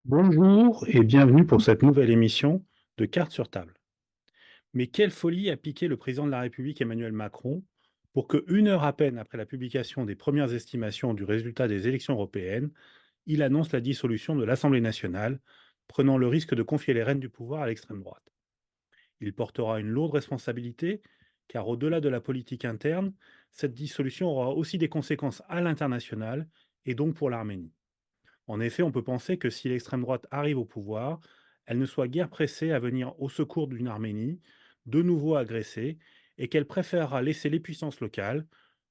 Bonjour et bienvenue pour cette nouvelle émission de Cartes sur table. Mais quelle folie a piqué le président de la République Emmanuel Macron pour que, une heure à peine après la publication des premières estimations du résultat des élections européennes, il annonce la dissolution de l'Assemblée nationale, prenant le risque de confier les rênes du pouvoir à l'extrême droite. Il portera une lourde responsabilité, car au-delà de la politique interne, cette dissolution aura aussi des conséquences à l'international et donc pour l'Arménie. En effet, on peut penser que si l'extrême droite arrive au pouvoir, elle ne soit guère pressée à venir au secours d'une Arménie, de nouveau agressée, et qu'elle préférera laisser les puissances locales,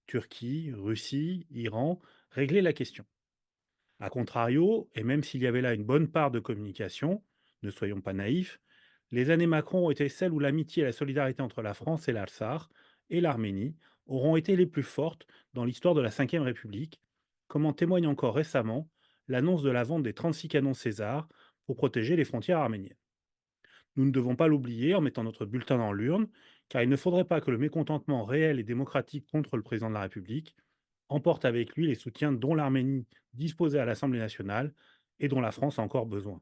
Turquie, Russie, Iran, régler la question. A contrario, et même s'il y avait là une bonne part de communication, ne soyons pas naïfs, les années Macron ont été celles où l'amitié et la solidarité entre la France et l'Artsakh et l'Arménie auront été les plus fortes dans l'histoire de la Ve République, comme en témoigne encore récemment l'annonce de la vente des 36 canons César pour protéger les frontières arméniennes. Nous ne devons pas l'oublier en mettant notre bulletin dans l'urne, car il ne faudrait pas que le mécontentement réel et démocratique contre le président de la République emporte avec lui les soutiens dont l'Arménie disposait à l'Assemblée nationale et dont la France a encore besoin.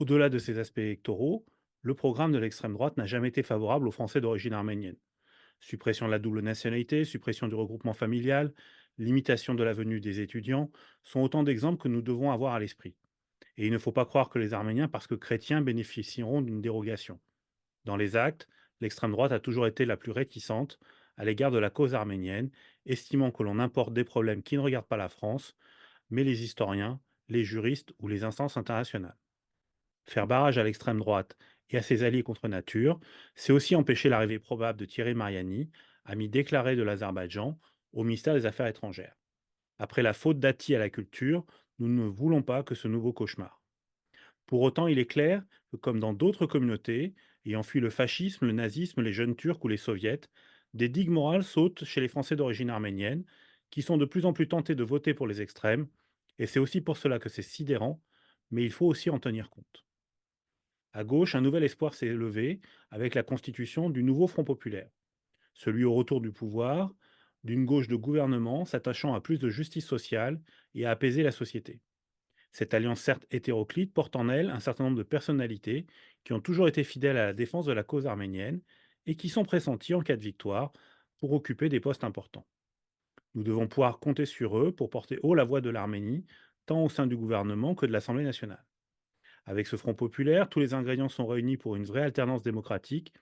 Au-delà de ces aspects électoraux, le programme de l'extrême droite n'a jamais été favorable aux Français d'origine arménienne. Suppression de la double nationalité, suppression du regroupement familial, limitation de la venue des étudiants sont autant d'exemples que nous devons avoir à l'esprit. Et il ne faut pas croire que les Arméniens, parce que chrétiens, bénéficieront d'une dérogation. Dans les actes, l'extrême droite a toujours été la plus réticente à l'égard de la cause arménienne, estimant que l'on importe des problèmes qui ne regardent pas la France, mais les historiens, les juristes ou les instances internationales. Faire barrage à l'extrême droite et à ses alliés contre nature, c'est aussi empêcher l'arrivée probable de Thierry Mariani, ami déclaré de l'Azerbaïdjan, au ministère des Affaires étrangères. Après la faute d'Ati à la culture, nous ne voulons pas que ce nouveau cauchemar. Pour autant, il est clair que, comme dans d'autres communautés, ayant fui le fascisme, le nazisme, les jeunes Turcs ou les soviets, des digues morales sautent chez les Français d'origine arménienne, qui sont de plus en plus tentés de voter pour les extrêmes, et c'est aussi pour cela que c'est sidérant, mais il faut aussi en tenir compte. À gauche, un nouvel espoir s'est levé avec la constitution du nouveau Front populaire, celui au retour du pouvoir, d'une gauche de gouvernement s'attachant à plus de justice sociale et à apaiser la société. Cette alliance certes hétéroclite porte en elle un certain nombre de personnalités qui ont toujours été fidèles à la défense de la cause arménienne et qui sont pressenties en cas de victoire pour occuper des postes importants. Nous devons pouvoir compter sur eux pour porter haut la voix de l'Arménie, tant au sein du gouvernement que de l'Assemblée nationale. Avec ce Front populaire, tous les ingrédients sont réunis pour une vraie alternance démocratique,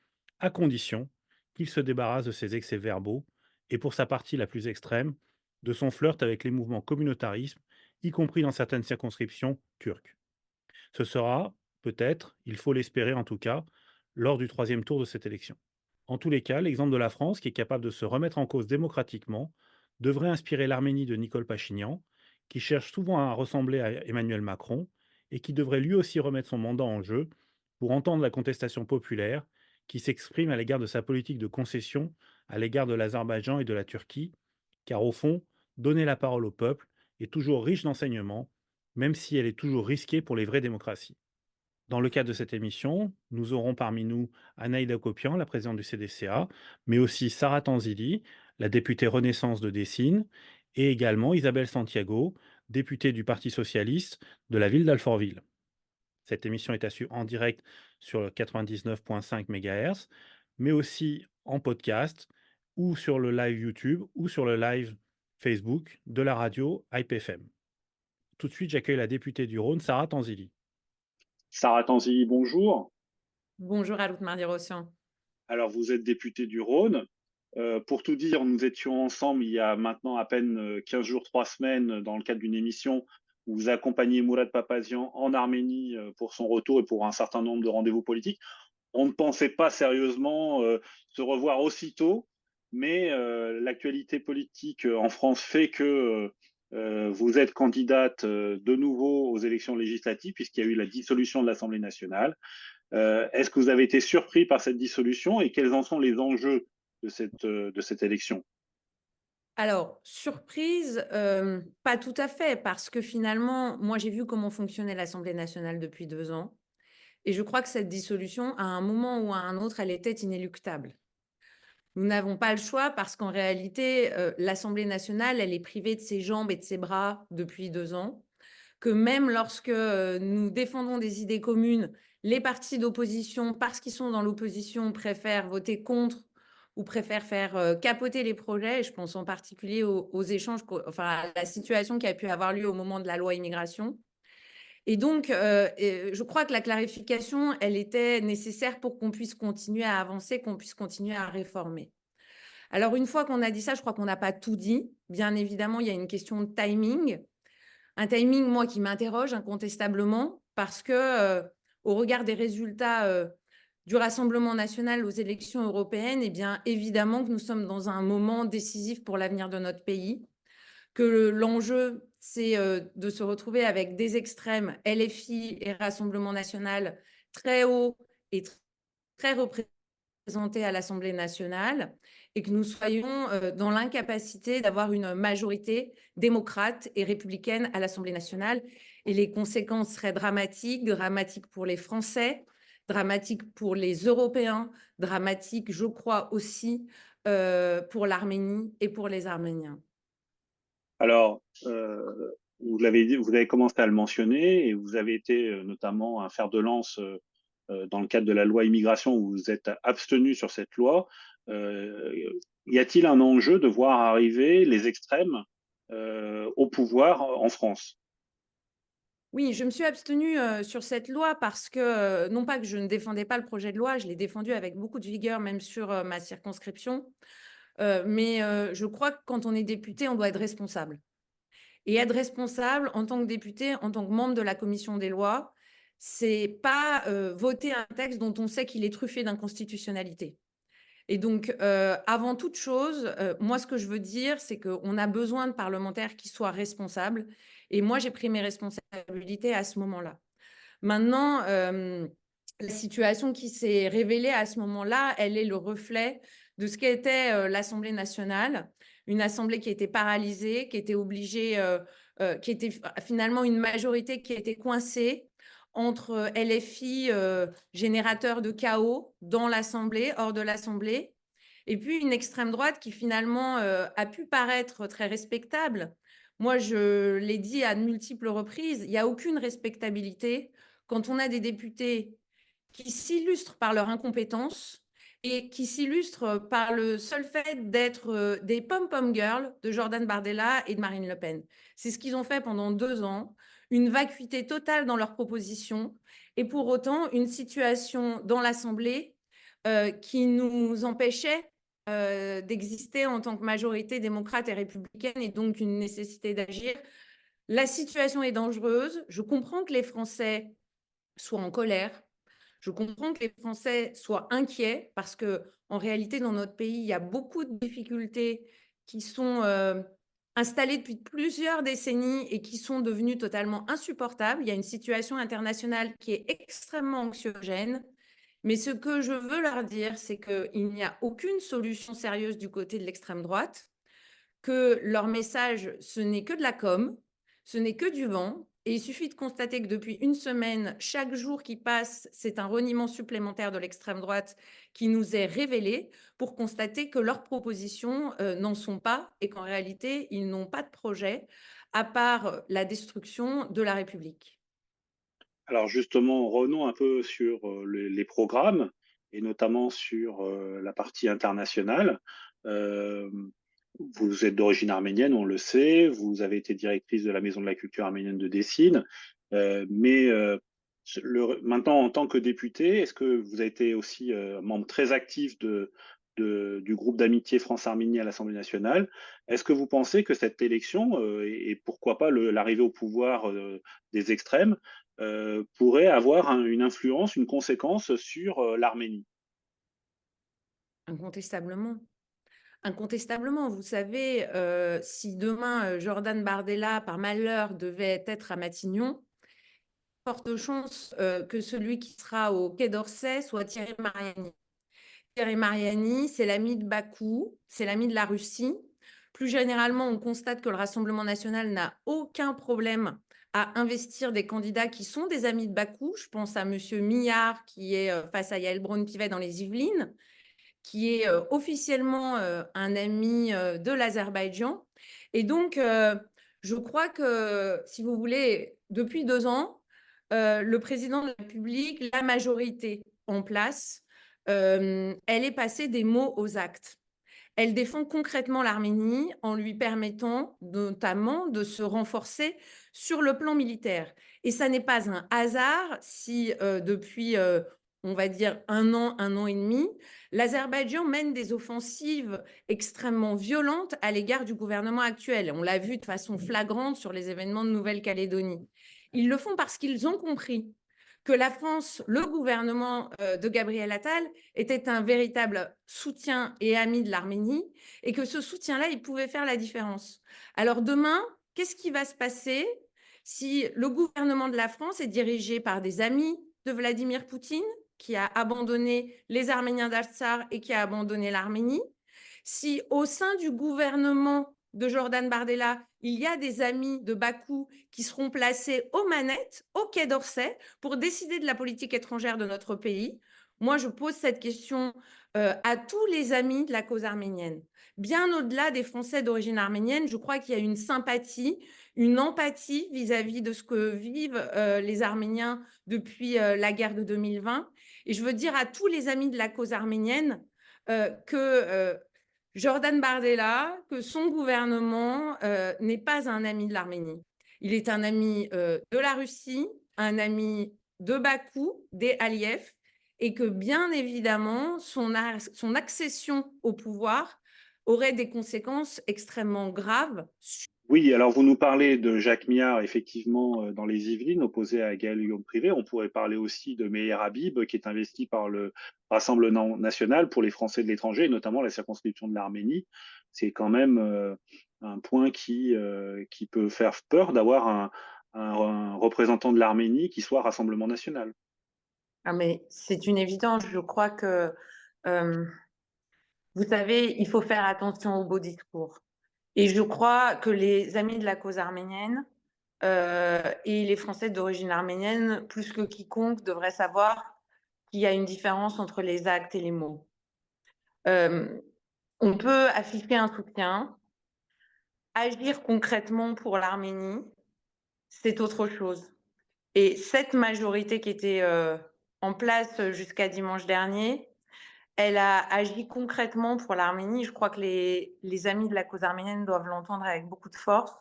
à condition qu'il se débarrasse de ses excès verbaux et, pour sa partie la plus extrême, de son flirt avec les mouvements communautarisme, y compris dans certaines circonscriptions turques. Ce sera, peut-être, il faut l'espérer en tout cas, lors du troisième tour de cette élection. En tous les cas, l'exemple de la France, qui est capable de se remettre en cause démocratiquement, devrait inspirer l'Arménie de Nicole Pachinian, qui cherche souvent à ressembler à Emmanuel Macron, et qui devrait lui aussi remettre son mandat en jeu pour entendre la contestation populaire qui s'exprime à l'égard de sa politique de concession à l'égard de l'Azerbaïdjan et de la Turquie, car au fond, donner la parole au peuple est toujours riche d'enseignements, même si elle est toujours risquée pour les vraies démocraties. Dans le cadre de cette émission, nous aurons parmi nous Anaïda Kopian, la présidente du CDCA, mais aussi Sarah Tanzili, la députée Renaissance de Dessine, et également Isabelle Santiago, députée du Parti socialiste de la ville d'Alfortville. Cette émission est à suivre en direct sur le 99.5 MHz, mais aussi en podcast, ou sur le live YouTube, ou sur le live Facebook de la radio IPFM. Tout de suite, j'accueille la députée du Rhône, Sarah Tanzili. Sarah Tanzili, bonjour. Bonjour Aloute Mardi-Rossian. Alors, vous êtes députée du Rhône. Pour tout dire, nous étions ensemble il y a maintenant à peine 15 jours, 3 semaines, dans le cadre d'une émission où vous accompagnez Mourad Papazian en Arménie pour son retour et pour un certain nombre de rendez-vous politiques. On ne pensait pas sérieusement se revoir aussitôt, mais l'actualité politique en France fait que vous êtes candidate de nouveau aux élections législatives, puisqu'il y a eu la dissolution de l'Assemblée nationale. Est-ce que vous avez été surpris par cette dissolution et quels en sont les enjeux de cette élection? Alors, surprise, pas tout à fait, parce que finalement, moi j'ai vu comment fonctionnait l'Assemblée nationale depuis 2 ans et je crois que cette dissolution, à un moment ou à un autre, elle était inéluctable. Nous n'avons pas le choix parce qu'en réalité, l'Assemblée nationale, elle est privée de ses jambes et de ses bras depuis 2 ans. que même lorsque nous défendons des idées communes, les partis d'opposition, parce qu'ils sont dans l'opposition, préfèrent voter contre ou préfèrent faire capoter les projets. Je pense en particulier aux échanges, enfin à la situation qui a pu avoir lieu au moment de la loi immigration. Et donc, je crois que la clarification, elle était nécessaire pour qu'on puisse continuer à avancer, qu'on puisse continuer à réformer. Alors, une fois qu'on a dit ça, je crois qu'on n'a pas tout dit. Bien évidemment, il y a une question de timing. Un timing, moi, qui m'interroge incontestablement, parce que, au regard des résultats du Rassemblement national aux élections européennes, eh bien, évidemment que nous sommes dans un moment décisif pour l'avenir de notre pays, que l'enjeu, c'est de se retrouver avec des extrêmes, LFI et Rassemblement national, très hauts et très représentés à l'Assemblée nationale, et que nous soyons dans l'incapacité d'avoir une majorité démocrate et républicaine à l'Assemblée nationale. Et les conséquences seraient dramatiques, dramatiques pour les Français, dramatiques pour les Européens, dramatiques, je crois, aussi pour l'Arménie et pour les Arméniens. Alors, vous avez commencé à le mentionner et vous avez été notamment un fer de lance dans le cadre de la loi immigration où vous êtes abstenu sur cette loi. Y a-t-il un enjeu de voir arriver les extrêmes au pouvoir en France? Oui, je me suis abstenue sur cette loi parce que, non pas que je ne défendais pas le projet de loi, je l'ai défendu avec beaucoup de vigueur, même sur ma circonscription. Mais je crois que quand on est député, on doit être responsable. Et être responsable en tant que député, en tant que membre de la commission des lois, c'est pas voter un texte dont on sait qu'il est truffé d'inconstitutionnalité. Et donc, avant toute chose, moi, ce que je veux dire, c'est qu'on a besoin de parlementaires qui soient responsables. Et moi, j'ai pris mes responsabilités à ce moment-là. Maintenant, la situation qui s'est révélée à ce moment-là, elle est le reflet de ce qu'était l'Assemblée nationale, une assemblée qui était paralysée, qui était obligée, qui était finalement une majorité qui était coincée entre LFI, générateur de chaos dans l'Assemblée, hors de l'Assemblée, et puis une extrême droite qui finalement a pu paraître très respectable. Moi, je l'ai dit à de multiples reprises, il n'y a aucune respectabilité quand on a des députés qui s'illustrent par leur incompétence et qui s'illustrent par le seul fait d'être des pom-pom girls de Jordan Bardella et de Marine Le Pen. C'est ce qu'ils ont fait pendant 2 ans, une vacuité totale dans leurs propositions et pour autant une situation dans l'Assemblée qui nous empêchait d'exister en tant que majorité démocrate et républicaine et donc une nécessité d'agir. La situation est dangereuse. Je comprends que les Français soient en colère. Je comprends que les Français soient inquiets parce que, en réalité, dans notre pays, il y a beaucoup de difficultés qui sont installées depuis plusieurs décennies et qui sont devenues totalement insupportables. Il y a une situation internationale qui est extrêmement anxiogène. Mais ce que je veux leur dire, c'est qu'il n'y a aucune solution sérieuse du côté de l'extrême droite, que leur message, ce n'est que de la com, ce n'est que du vent. Et il suffit de constater que depuis une semaine, chaque jour qui passe, c'est un reniement supplémentaire de l'extrême droite qui nous est révélé pour constater que leurs propositions n'en sont pas et qu'en réalité, ils n'ont pas de projet à part la destruction de la République. Alors justement, revenons un peu sur les programmes et notamment sur la partie internationale. Euh, Vous êtes d'origine arménienne, on le sait. Vous avez été directrice de la Maison de la culture arménienne de Dessine. Maintenant, en tant que député, est-ce que vous avez été aussi membre très actif du groupe d'amitié France-Arménie à l'Assemblée nationale? Est-ce que vous pensez que cette élection, et pourquoi pas l'arrivée au pouvoir des extrêmes, pourrait avoir une influence, une conséquence sur l'Arménie? Incontestablement. Incontestablement, vous savez, si demain Jordan Bardella, par malheur, devait être à Matignon, forte chance que celui qui sera au Quai d'Orsay soit Thierry Mariani. Thierry Mariani, c'est l'ami de Bakou, c'est l'ami de la Russie. Plus généralement, on constate que le Rassemblement national n'a aucun problème à investir des candidats qui sont des amis de Bakou. Je pense à M. Millard, qui est face à Yael Braun-Pivet dans les Yvelines, qui est officiellement un ami de l'Azerbaïdjan. Et donc, je crois que, si vous voulez, depuis 2 ans, le président de la République, la majorité en place, elle est passée des mots aux actes. Elle défend concrètement l'Arménie en lui permettant notamment de se renforcer sur le plan militaire. Et ça n'est pas un hasard si depuis, on va dire, un an et demi, l'Azerbaïdjan mène des offensives extrêmement violentes à l'égard du gouvernement actuel. On l'a vu de façon flagrante sur les événements de Nouvelle-Calédonie. Ils le font parce qu'ils ont compris que la France, le gouvernement de Gabriel Attal, était un véritable soutien et ami de l'Arménie et que ce soutien-là, il pouvait faire la différence. Alors demain, qu'est-ce qui va se passer si le gouvernement de la France est dirigé par des amis de Vladimir Poutine, qui a abandonné les Arméniens d'Artsakh et qui a abandonné l'Arménie? Si au sein du gouvernement de Jordan Bardella, il y a des amis de Bakou qui seront placés aux manettes, au Quai d'Orsay, pour décider de la politique étrangère de notre pays, moi, je pose cette question à tous les amis de la cause arménienne. Bien au-delà des Français d'origine arménienne, je crois qu'il y a une sympathie, une empathie vis-à-vis de ce que vivent les Arméniens depuis la guerre de 2020. Et je veux dire à tous les amis de la cause arménienne que Jordan Bardella, que son gouvernement n'est pas un ami de l'Arménie. Il est un ami de la Russie, un ami de Bakou, des Aliyev, et que bien évidemment, son accession au pouvoir aurait des conséquences extrêmement graves. Oui, alors vous nous parlez de Jacques Miard, effectivement, dans les Yvelines, opposé à Gaël Guillaume-Privé. On pourrait parler aussi de Meir Habib, qui est investi par le Rassemblement national pour les Français de l'étranger, et notamment la circonscription de l'Arménie. C'est quand même un point qui peut faire peur d'avoir un représentant de l'Arménie qui soit Rassemblement national. Ah, mais c'est une évidence. Je crois que, vous savez, il faut faire attention aux beaux discours. Et je crois que les amis de la cause arménienne et les Français d'origine arménienne, plus que quiconque, devraient savoir qu'il y a une différence entre les actes et les mots. On peut afficher un soutien, agir concrètement pour l'Arménie, c'est autre chose. Et cette majorité qui était en place jusqu'à dimanche dernier, elle a agi concrètement pour l'Arménie. Je crois que les amis de la cause arménienne doivent l'entendre avec beaucoup de force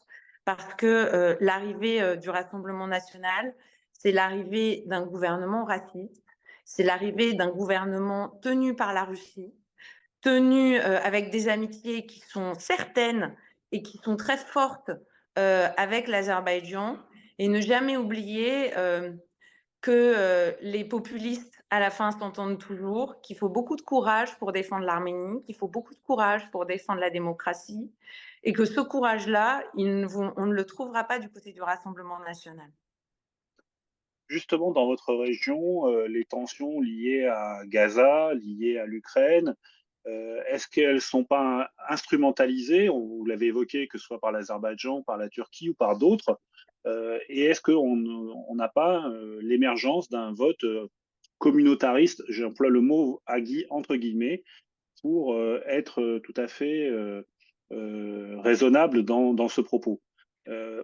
parce que l'arrivée du Rassemblement national, c'est l'arrivée d'un gouvernement raciste, c'est l'arrivée d'un gouvernement tenu par la Russie, tenu avec des amitiés qui sont certaines et qui sont très fortes avec l'Azerbaïdjan, et ne jamais oublier que les populistes, à la fin, s'entendent toujours, qu'il faut beaucoup de courage pour défendre l'Arménie, qu'il faut beaucoup de courage pour défendre la démocratie, et que ce courage-là, on ne le trouvera pas du côté du Rassemblement national. Justement, dans votre région, les tensions liées à Gaza, liées à l'Ukraine, est-ce qu'elles ne sont pas instrumentalisées? Vous l'avez évoqué, que ce soit par l'Azerbaïdjan, par la Turquie ou par d'autres. Et est-ce qu'on n'a pas l'émergence d'un vote communautariste, j'emploie le mot entre guillemets, pour être tout à fait raisonnable dans ce propos?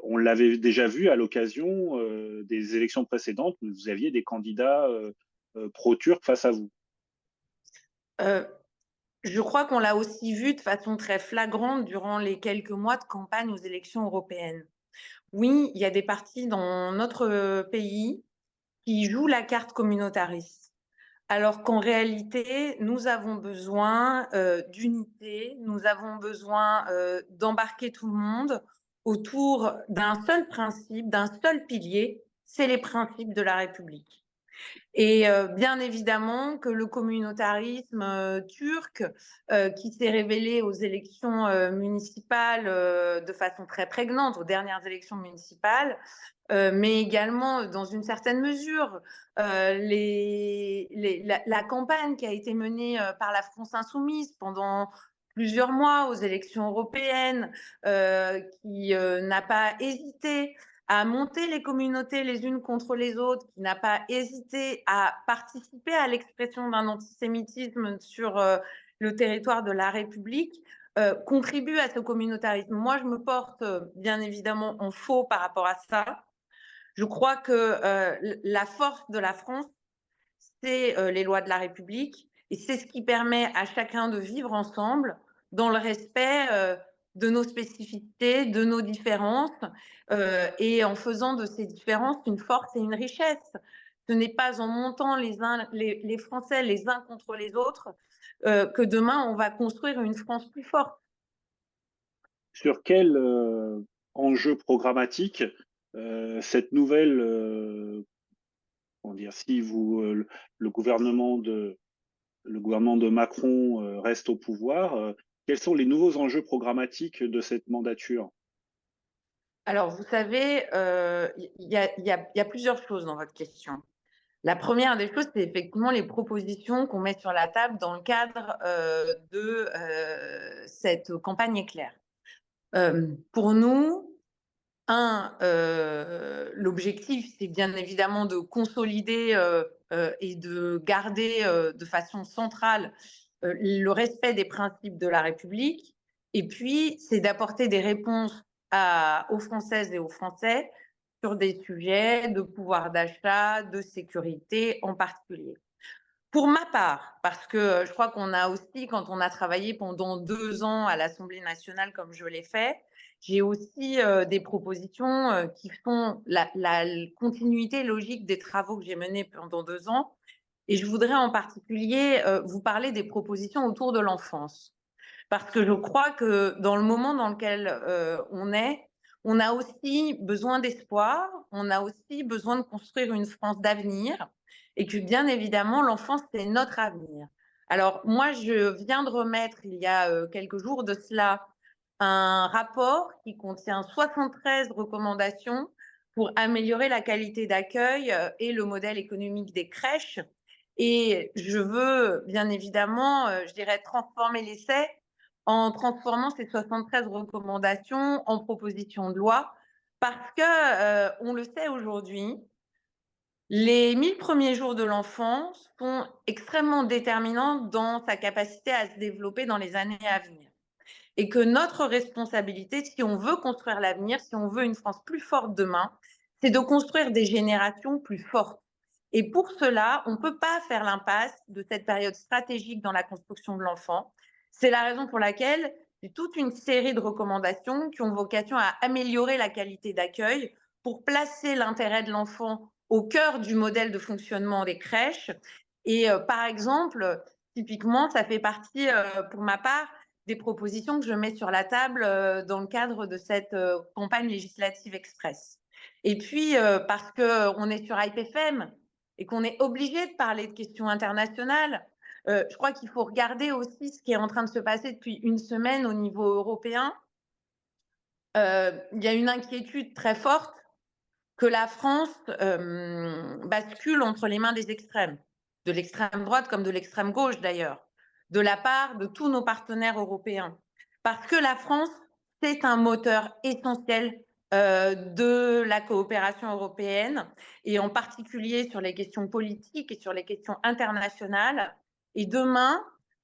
On l'avait déjà vu à l'occasion des élections précédentes où vous aviez des candidats pro-turcs face à vous. Euh, je crois qu'on l'a aussi vu de façon très flagrante durant les quelques mois de campagne aux élections européennes. Oui, il y a des partis dans notre pays qui jouent la carte communautariste. Alors qu'en réalité, nous avons besoin d'unité, nous avons besoin d'embarquer tout le monde autour d'un seul principe, d'un seul pilier, c'est les principes de la République. Et bien évidemment que le communautarisme turc, qui s'est révélé aux élections municipales de façon très prégnante, aux dernières élections municipales, mais également dans une certaine mesure la campagne qui a été menée par la France insoumise pendant plusieurs mois aux élections européennes, qui n'a pas hésité à monter les communautés les unes contre les autres, qui n'a pas hésité à participer à l'expression d'un antisémitisme sur le territoire de la République, contribue à ce communautarisme. Moi, je me porte bien évidemment en faux par rapport à ça. Je crois que la force de la France, c'est les lois de la République et c'est ce qui permet à chacun de vivre ensemble dans le respect de nos spécificités, de nos différences et en faisant de ces différences une force et une richesse. Ce n'est pas en montant les Français les uns contre les autres que demain on va construire une France plus forte. Sur quel enjeu programmatique cette nouvelle, comment dire, si vous, le gouvernement de Macron reste au pouvoir, quels sont les nouveaux enjeux programmatiques de cette mandature? Alors, vous savez, il y a plusieurs choses dans votre question. La première des choses, c'est effectivement les propositions qu'on met sur la table dans le cadre de cette campagne éclair. Pour nous, l'objectif, c'est bien évidemment de consolider et de garder de façon centrale le respect des principes de la République. Et puis, c'est d'apporter des réponses aux Françaises et aux Français sur des sujets de pouvoir d'achat, de sécurité en particulier. Pour ma part, parce que je crois qu'on a aussi, quand on a travaillé pendant 2 ans à l'Assemblée nationale comme je l'ai fait, j'ai aussi des propositions qui font la continuité logique des travaux que j'ai menés pendant 2 ans. Et je voudrais en particulier vous parler des propositions autour de l'enfance. Parce que je crois que dans le moment dans lequel on a aussi besoin d'espoir, on a aussi besoin de construire une France d'avenir et que bien évidemment, l'enfance, c'est notre avenir. Alors moi, je viens de remettre, il y a quelques jours de cela, un rapport qui contient 73 recommandations pour améliorer la qualité d'accueil et le modèle économique des crèches. Et je veux bien évidemment, je dirais, transformer l'essai en transformant ces 73 recommandations en propositions de loi parce que, on le sait aujourd'hui, les 1000 premiers jours de l'enfant sont extrêmement déterminants dans sa capacité à se développer dans les années à venir et que notre responsabilité, si on veut construire l'avenir, si on veut une France plus forte demain, c'est de construire des générations plus fortes. Et pour cela, on ne peut pas faire l'impasse de cette période stratégique dans la construction de l'enfant. C'est la raison pour laquelle j'ai toute une série de recommandations qui ont vocation à améliorer la qualité d'accueil pour placer l'intérêt de l'enfant au cœur du modèle de fonctionnement des crèches. Et par exemple, typiquement, ça fait partie, pour ma part, des propositions que je mets sur la table dans le cadre de cette campagne législative express. Et puis, parce qu'on est sur IPFM et qu'on est obligé de parler de questions internationales, je crois qu'il faut regarder aussi ce qui est en train de se passer depuis une semaine au niveau européen. Il y a une inquiétude très forte que la France bascule entre les mains des extrêmes, de l'extrême droite comme de l'extrême gauche d'ailleurs, de la part de tous nos partenaires européens. Parce que la France, c'est un moteur essentiel de la coopération européenne, et en particulier sur les questions politiques et sur les questions internationales. Et demain,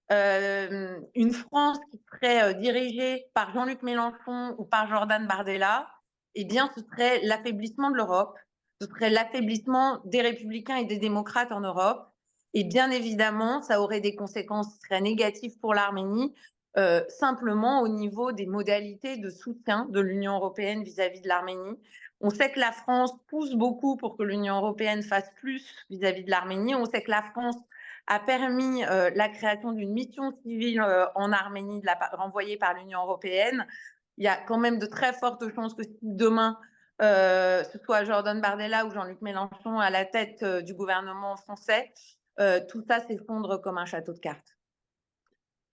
une France qui serait dirigée par Jean-Luc Mélenchon ou par Jordan Bardella, eh bien, ce serait l'affaiblissement de l'Europe, ce serait l'affaiblissement des républicains et des démocrates en Europe. Et bien évidemment, ça aurait des conséquences très négatives pour l'Arménie, simplement au niveau des modalités de soutien de l'Union européenne vis-à-vis de l'Arménie. On sait que la France pousse beaucoup pour que l'Union européenne fasse plus vis-à-vis de l'Arménie. On sait que la France a permis la création d'une mission civile en Arménie renvoyée par l'Union européenne. Il y a quand même de très fortes chances que si demain, ce soit Jordan Bardella ou Jean-Luc Mélenchon à la tête du gouvernement français, tout ça s'effondre comme un château de cartes.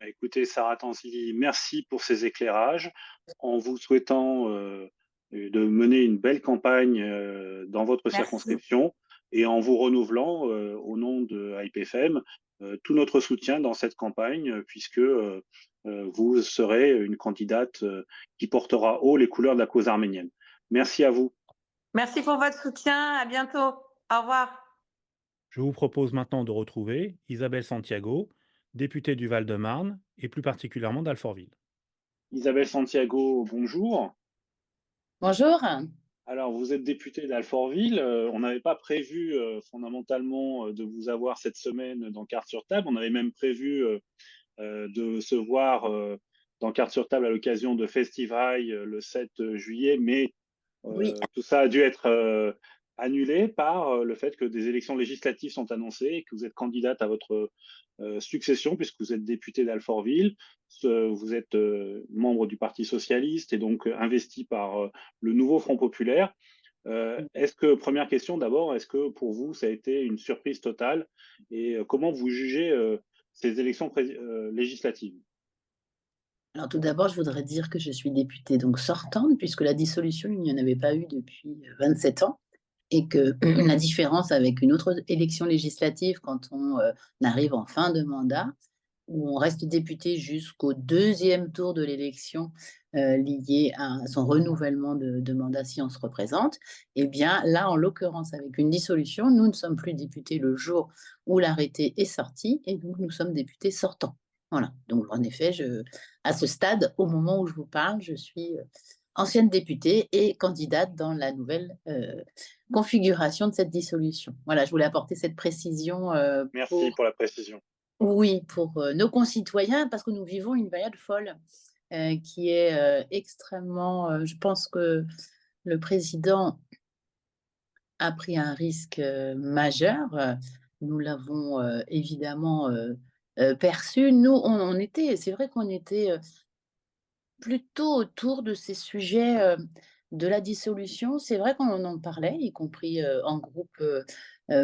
Écoutez, Sarah Tanzili, merci pour ces éclairages. En vous souhaitant de mener une belle campagne dans votre Merci. circonscription et en vous renouvelant au nom de IPFM tout notre soutien dans cette campagne, puisque vous serez une candidate qui portera haut les couleurs de la cause arménienne. Merci à vous. Merci pour votre soutien. À bientôt. Au revoir. Je vous propose maintenant de retrouver Isabelle Santiago, députée du Val-de-Marne et plus particulièrement d'Alfortville. Isabelle Santiago, bonjour. Bonjour. Alors, vous êtes député d'Alfortville. On n'avait pas prévu fondamentalement de vous avoir cette semaine dans Cartes sur table. On avait même prévu de se voir dans Cartes sur table à l'occasion de Festivrail le 7 juillet, mais Oui, tout ça a dû être annulé par le fait que des élections législatives sont annoncées et que vous êtes candidate à votre succession puisque vous êtes député d'Alfortville, vous êtes membre du Parti socialiste et donc investi par le nouveau Front populaire. Est-ce que, première question d'abord, est-ce que pour vous ça a été une surprise totale et comment vous jugez ces élections législatives? alors tout d'abord, je voudrais dire que je suis députée donc sortante, puisque la dissolution, il n'y en avait pas eu depuis 27 ans. Et que la différence avec une autre élection législative, quand on arrive en fin de mandat, où on reste député jusqu'au deuxième tour de l'élection lié à son renouvellement de mandat si on se représente, eh bien là, en l'occurrence, avec une dissolution, nous ne sommes plus députés le jour où l'arrêté est sorti, et donc nous sommes députés sortants. Voilà, donc en effet, à ce stade, au moment où je vous parle, je suis ancienne députée et candidate dans la nouvelle configuration de cette dissolution. Voilà, je voulais apporter cette précision Merci pour la précision. oui, pour nos concitoyens, parce que nous vivons une période folle qui est extrêmement. Je pense que le président a pris un risque majeur. Nous l'avons évidemment perçu. Nous, on était, c'est vrai qu'on était plutôt autour de ces sujets de la dissolution. C'est vrai qu'on en parlait, y compris en groupe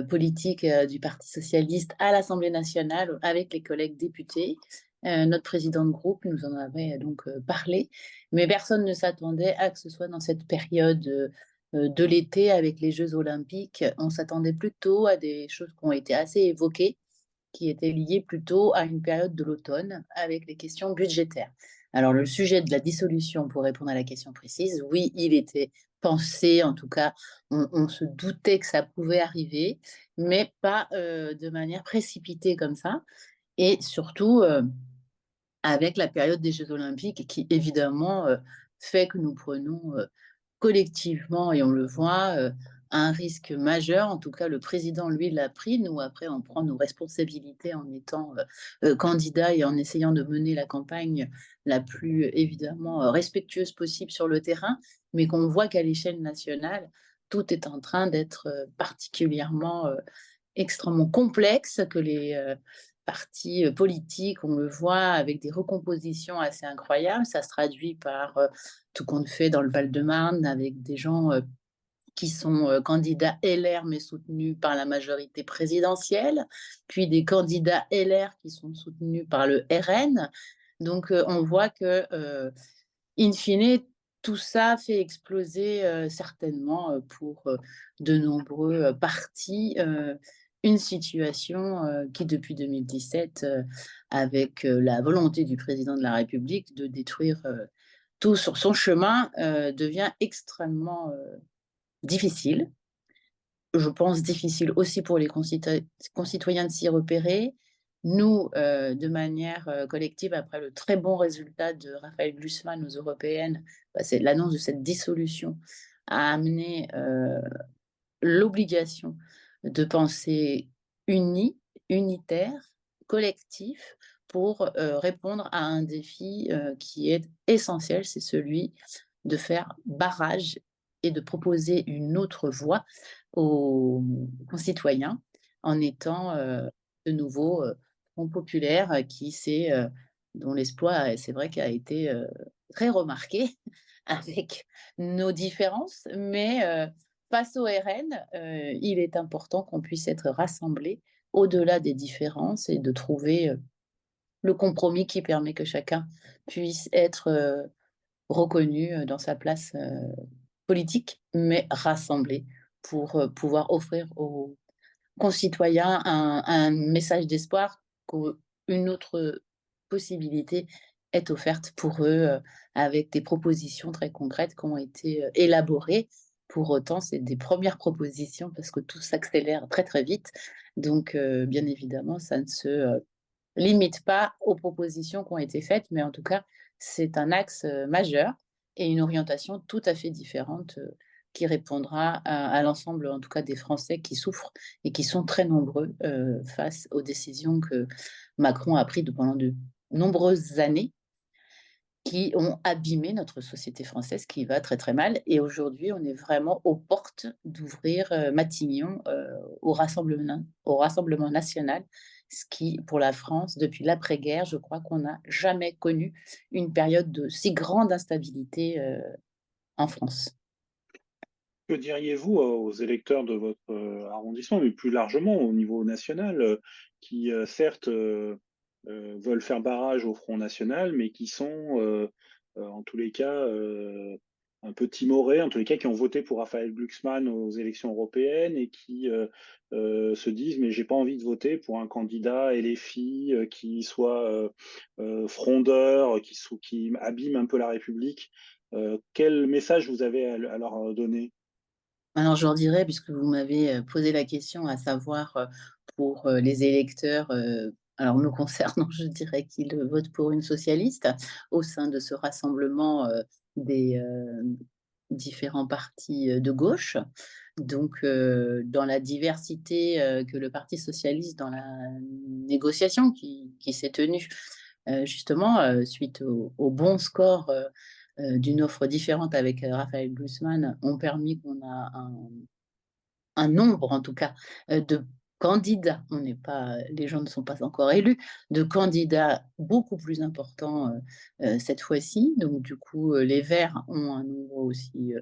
politique du Parti socialiste à l'Assemblée nationale avec les collègues députés. Notre président de groupe nous en avait donc parlé, mais personne ne s'attendait à que ce soit dans cette période de l'été avec les Jeux olympiques. On s'attendait plutôt à des choses qui ont été assez évoquées, qui étaient liées plutôt à une période de l'automne avec les questions budgétaires. Alors, le sujet de la dissolution, pour répondre à la question précise, oui, il était pensé, en tout cas, on se doutait que ça pouvait arriver, mais pas de manière précipitée comme ça. Et surtout, avec la période des Jeux olympiques qui, évidemment, fait que nous prenons collectivement, et on le voit, un risque majeur. En tout cas, le président, lui, l'a pris. Nous, après, on prend nos responsabilités en étant candidat et en essayant de mener la campagne la plus, évidemment, respectueuse possible sur le terrain, mais qu'on voit qu'à l'échelle nationale, tout est en train d'être particulièrement extrêmement complexe, que les partis politiques, on le voit, avec des recompositions assez incroyables. Ça se traduit par tout compte fait dans le Val-de-Marne, avec des gens qui sont candidats LR, mais soutenus par la majorité présidentielle, puis des candidats LR qui sont soutenus par le RN. Donc, on voit que, in fine, tout ça fait exploser certainement pour de nombreux partis une situation qui, depuis 2017, avec la volonté du président de la République de détruire tout sur son chemin, devient extrêmement difficile. Je pense difficile aussi pour les concitoyens de s'y repérer. Nous, de manière collective, après le très bon résultat de Raphaël Glucksmann aux européennes, c'est l'annonce de cette dissolution a amené l'obligation de penser uni, unitaire, collectif, pour répondre à un défi qui est essentiel, c'est celui de faire barrage et de proposer une autre voie aux concitoyens en étant de nouveau Front populaire dont l'exploit, c'est vrai, qui a été très remarqué avec nos différences, mais face au RN, il est important qu'on puisse être rassemblés au-delà des différences et de trouver le compromis qui permet que chacun puisse être reconnu dans sa place politique, mais rassemblé pour pouvoir offrir aux concitoyens un message d'espoir qu'une autre possibilité est offerte pour eux avec des propositions très concrètes qui ont été élaborées. Pour autant, c'est des premières propositions parce que tout s'accélère très très vite. Donc, bien évidemment, ça ne se limite pas aux propositions qui ont été faites, mais en tout cas, c'est un axe majeur et une orientation tout à fait différente qui répondra à l'ensemble, en tout cas, des Français qui souffrent et qui sont très nombreux face aux décisions que Macron a prises pendant de nombreuses années, qui ont abîmé notre société française, qui va très très mal. Et aujourd'hui, on est vraiment aux portes d'ouvrir Matignon au Rassemblement national, ce qui, pour la France, depuis l'après-guerre, je crois qu'on n'a jamais connu une période de si grande instabilité en France. Que diriez-vous aux électeurs de votre arrondissement, mais plus largement au niveau national, qui certes veulent faire barrage au Front National, mais qui sont en tous les cas un peu timorés, en tous les cas qui ont voté pour Raphaël Glucksmann aux élections européennes et qui se disent mais j'ai pas envie de voter pour un candidat LFI qui soit frondeur, qui abîme un peu la République. Quel message vous avez à leur donner? Alors, je leur dirais, puisque vous m'avez posé la question, à savoir pour les électeurs, alors me concernant, je dirais qu'ils votent pour une socialiste au sein de ce rassemblement des différents partis de gauche. Donc, dans la diversité que le Parti socialiste, dans la négociation qui s'est tenue, justement, suite au bon score d'une offre différente avec Raphaël Glucksmann, ont permis qu'on a un nombre, en tout cas, de candidats, on n'est pas, les gens ne sont pas encore élus, de candidats beaucoup plus importants cette fois-ci. Donc, du coup, les Verts ont un nombre aussi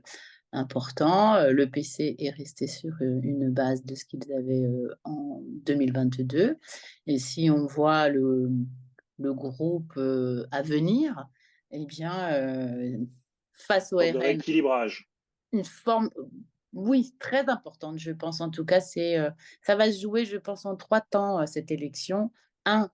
important. Le PC est resté sur une base de ce qu'ils avaient en 2022. Et si on voit le groupe à venir, eh bien, face au Sorte de RN, rééquilibrage. une forme, oui, très importante, je pense. En tout cas, ça va se jouer, je pense, en 3 temps, cette élection. Un,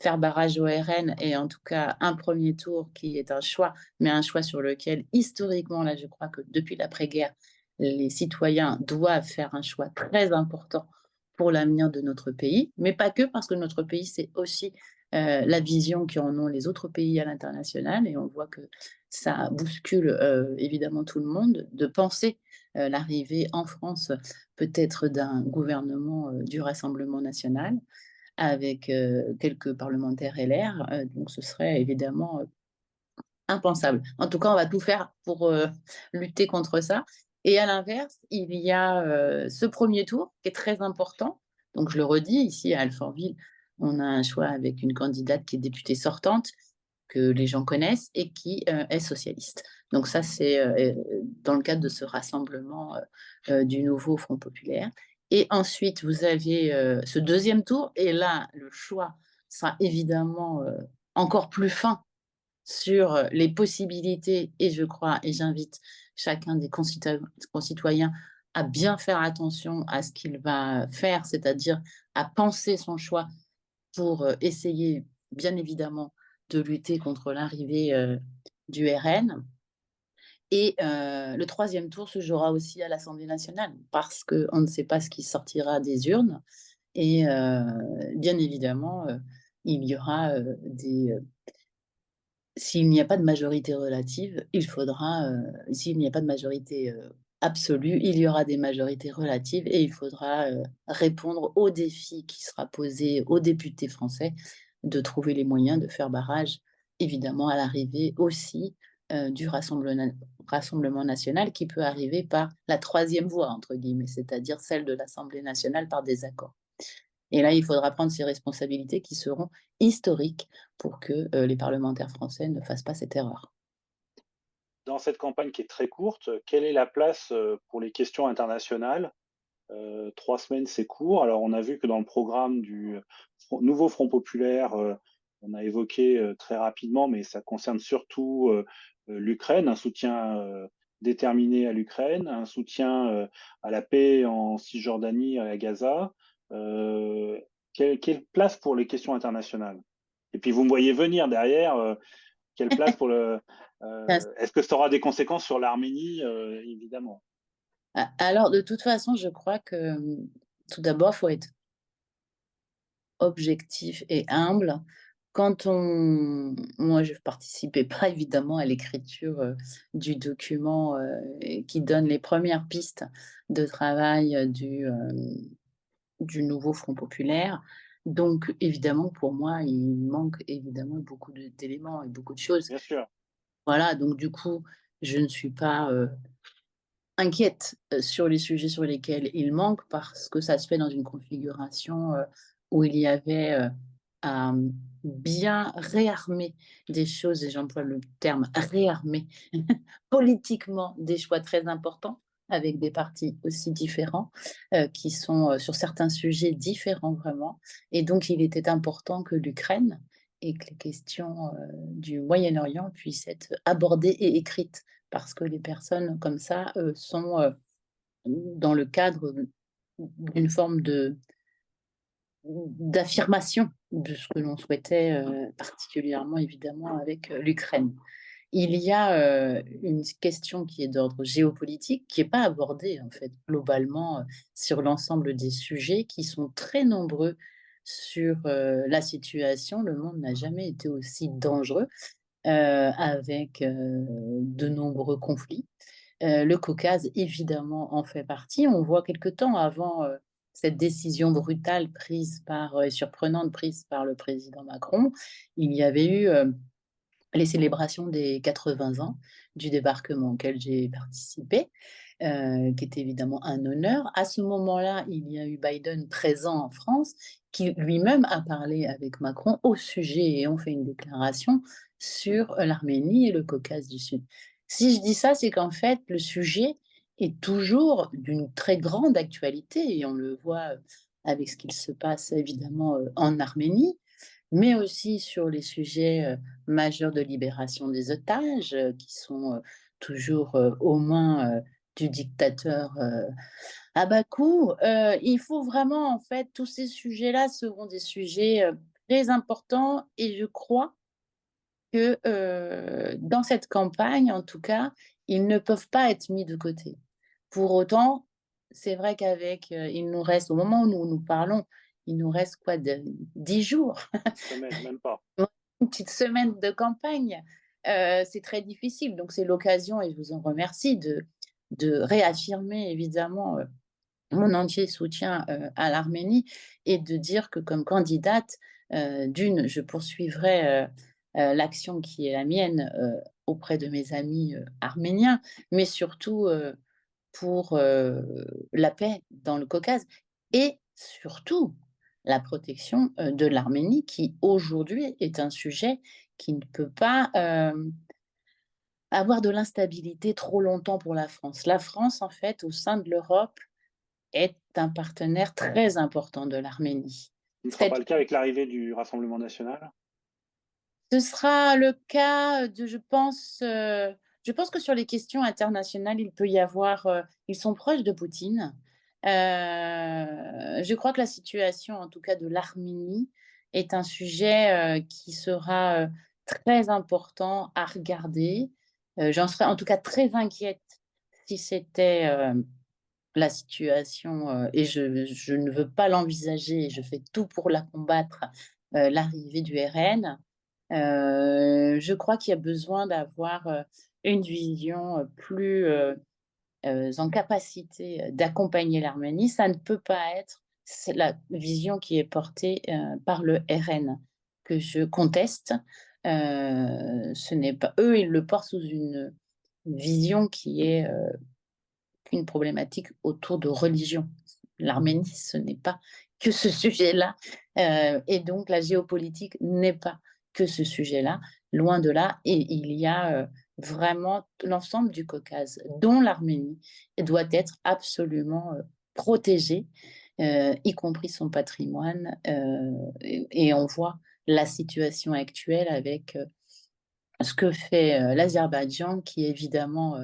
faire barrage au RN et en tout cas un premier tour qui est un choix, mais un choix sur lequel historiquement, là, je crois que depuis l'après-guerre, les citoyens doivent faire un choix très important pour l'avenir de notre pays, mais pas que, parce que notre pays, c'est aussi la vision qu'en ont les autres pays à l'international, et on voit que ça bouscule évidemment tout le monde de penser l'arrivée en France peut-être d'un gouvernement du Rassemblement national avec quelques parlementaires LR, donc ce serait évidemment impensable. En tout cas, on va tout faire pour lutter contre ça. Et à l'inverse, il y a ce premier tour qui est très important. Donc, je le redis, ici à Alfortville, on a un choix avec une candidate qui est députée sortante, que les gens connaissent et qui est socialiste. Donc ça, c'est dans le cadre de ce rassemblement du nouveau Front populaire. Et ensuite, vous avez ce deuxième tour, et là, le choix sera évidemment encore plus fin sur les possibilités, et je crois, et j'invite chacun des concitoyens à bien faire attention à ce qu'il va faire, c'est-à-dire à penser son choix pour essayer, bien évidemment, de lutter contre l'arrivée du RN. Et le troisième tour se jouera aussi à l'Assemblée nationale, parce qu'on ne sait pas ce qui sortira des urnes. Et bien évidemment, il y aura s'il n'y a pas de majorité relative, il faudra, s'il n'y a pas de majorité absolue, il y aura des majorités relatives et il faudra répondre au défi qui sera posé aux députés français de trouver les moyens de faire barrage, évidemment, à l'arrivée aussi du Rassemblement national qui peut arriver par la troisième voie, entre guillemets, c'est-à-dire celle de l'Assemblée nationale par désaccord. Et là, il faudra prendre ces responsabilités qui seront historiques pour que les parlementaires français ne fassent pas cette erreur. Dans cette campagne qui est très courte, quelle est la place pour les questions internationales? 3 semaines, c'est court. Alors, on a vu que dans le programme du nouveau Front populaire, on a évoqué très rapidement, mais ça concerne surtout l'Ukraine, un soutien déterminé à l'Ukraine, un soutien à la paix en Cisjordanie et à Gaza. Quelle place pour les questions internationales? Et puis, vous me voyez venir derrière, quelle place pour le... est-ce que ça aura des conséquences sur l'Arménie? Évidemment. Alors, de toute façon, je crois que tout d'abord, il faut être objectif et humble Moi, je ne participais pas évidemment à l'écriture du document qui donne les premières pistes de travail du nouveau Front populaire. Donc, évidemment, pour moi, il manque évidemment beaucoup d'éléments et beaucoup de choses. Bien sûr. Voilà, donc du coup, je ne suis pas inquiète sur les sujets sur lesquels il manque parce que ça se fait dans une configuration où il y avait à bien réarmer des choses, et j'emploie le terme réarmer, politiquement des choix très importants avec des partis aussi différents qui sont sur certains sujets différents vraiment. Et donc, il était important que l'Ukraine et que les questions du Moyen-Orient puissent être abordées et écrites parce que les personnes comme ça sont dans le cadre d'une forme d'affirmation de ce que l'on souhaitait, particulièrement évidemment avec l'Ukraine. Il y a une question qui est d'ordre géopolitique, qui n'est pas abordée en fait globalement sur l'ensemble des sujets qui sont très nombreux sur la situation. Le monde n'a jamais été aussi dangereux avec de nombreux conflits. Le Caucase, évidemment, en fait partie. On voit quelque temps avant cette décision brutale prise et surprenante prise par le président Macron, il y avait eu les célébrations des 80 ans du débarquement auquel j'ai participé, qui était évidemment un honneur. À ce moment-là, il y a eu Biden présent en France, qui lui-même a parlé avec Macron au sujet et ont fait une déclaration sur l'Arménie et le Caucase du Sud. Si je dis ça, c'est qu'en fait, le sujet est toujours d'une très grande actualité, et on le voit avec ce qu'il se passe évidemment en Arménie, mais aussi sur les sujets majeurs de libération des otages, qui sont toujours aux mains du dictateur à Bakou. Il faut vraiment, en fait, tous ces sujets-là seront des sujets très importants, et je crois que dans cette campagne, en tout cas, ils ne peuvent pas être mis de côté. Pour autant, c'est vrai qu'avec, il nous reste, au moment où nous parlons, il nous reste quoi, 10 jours, Semaine, même pas. une petite semaine de campagne. C'est très difficile. Donc, c'est l'occasion, et je vous en remercie, de réaffirmer évidemment mon entier soutien à l'Arménie, et de dire que comme candidate, je poursuivrai l'action qui est la mienne auprès de mes amis arméniens, mais surtout pour la paix dans le Caucase, et surtout la protection de l'Arménie, qui aujourd'hui est un sujet qui ne peut pas avoir de l'instabilité trop longtemps pour la France. La France, en fait, au sein de l'Europe, est un partenaire très important de l'Arménie. Ce ne sera pas le cas avec l'arrivée du Rassemblement national? Ce sera le cas je pense que sur les questions internationales, il peut y avoir, ils sont proches de Poutine. Je crois que la situation, en tout cas de l'Arménie, est un sujet qui sera très important à regarder. J'en serais en tout cas très inquiète si c'était la situation, et je ne veux pas l'envisager, et je fais tout pour la combattre, l'arrivée du RN. Je crois qu'il y a besoin d'avoir une vision plus en capacité d'accompagner l'Arménie. Ça ne peut pas être la vision qui est portée par le RN, que je conteste. Ce n'est pas eux, ils le portent sous une vision qui est une problématique autour de religion. L'Arménie, ce n'est pas que ce sujet-là, et donc la géopolitique n'est pas que ce sujet-là, loin de là. Et il y a vraiment l'ensemble du Caucase, dont l'Arménie, doit être absolument protégée, y compris son patrimoine. Et on voit la situation actuelle avec ce que fait l'Azerbaïdjan, qui évidemment,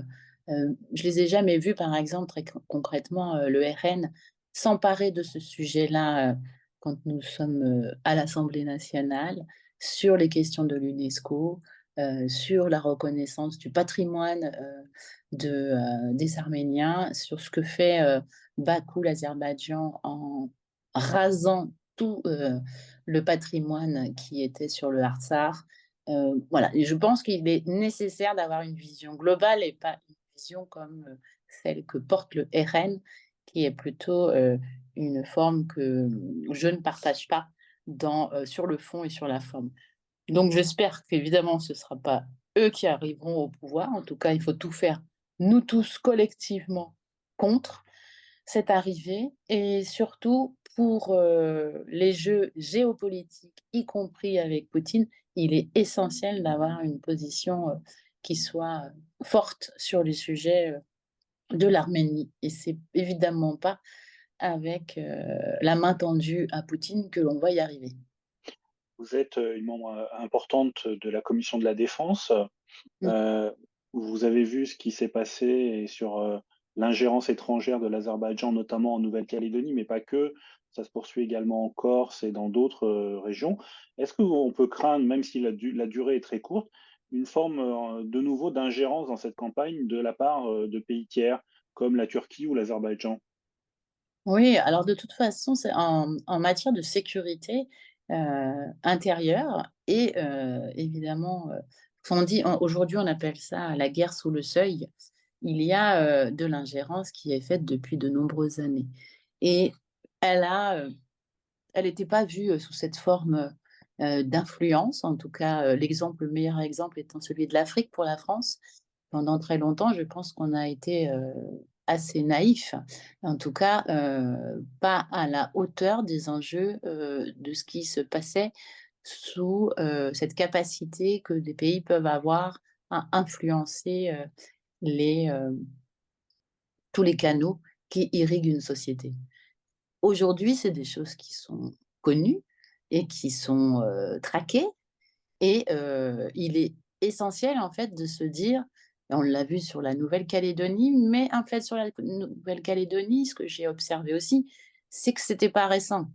je les ai jamais vus, par exemple, très concrètement, le RN s'emparer de ce sujet-là quand nous sommes à l'Assemblée nationale, sur les questions de l'UNESCO, sur la reconnaissance du patrimoine des Arméniens, sur ce que fait Bakou, l'Azerbaïdjan, en rasant tout le patrimoine qui était sur le Artsakh. Voilà, et je pense qu'il est nécessaire d'avoir une vision globale et pas une vision comme celle que porte le RN, qui est plutôt une forme que je ne partage pas sur le fond et sur la forme. Donc j'espère qu'évidemment ce ne sera pas eux qui arriveront au pouvoir. En tout cas, il faut tout faire, nous tous collectivement, contre cette arrivée et surtout pour les jeux géopolitiques, y compris avec Poutine, il est essentiel d'avoir une position qui soit forte sur les sujets de l'Arménie. Et c'est évidemment pas avec la main tendue à Poutine que l'on va y arriver. Vous êtes une membre importante de la commission de la défense. Mm. Vous avez vu ce qui s'est passé sur l'ingérence étrangère de l'Azerbaïdjan, notamment en Nouvelle-Calédonie, mais pas que. Ça se poursuit également en Corse et dans d'autres régions. Est-ce qu'on peut craindre, même si la durée est très courte, une forme de nouveau d'ingérence dans cette campagne de la part de pays tiers comme la Turquie ou l'Azerbaïdjan? Oui, alors de toute façon, c'est en matière de sécurité intérieure et évidemment, aujourd'hui, on appelle ça la guerre sous le seuil. Il y a de l'ingérence qui est faite depuis de nombreuses années. Et elle n'était pas vue sous cette forme d'influence. En tout cas, le meilleur exemple étant celui de l'Afrique pour la France. Pendant très longtemps, je pense qu'on a été assez naïf, en tout cas pas à la hauteur des enjeux de ce qui se passait sous cette capacité que des pays peuvent avoir à influencer les, euh, tous les canaux qui irriguent une société. Aujourd'hui, c'est des choses qui sont connues et qui sont traquées. Et il est essentiel, en fait, de se dire, on l'a vu sur la Nouvelle-Calédonie, mais en fait, sur la Nouvelle-Calédonie, ce que j'ai observé aussi, c'est que c'était pas récent.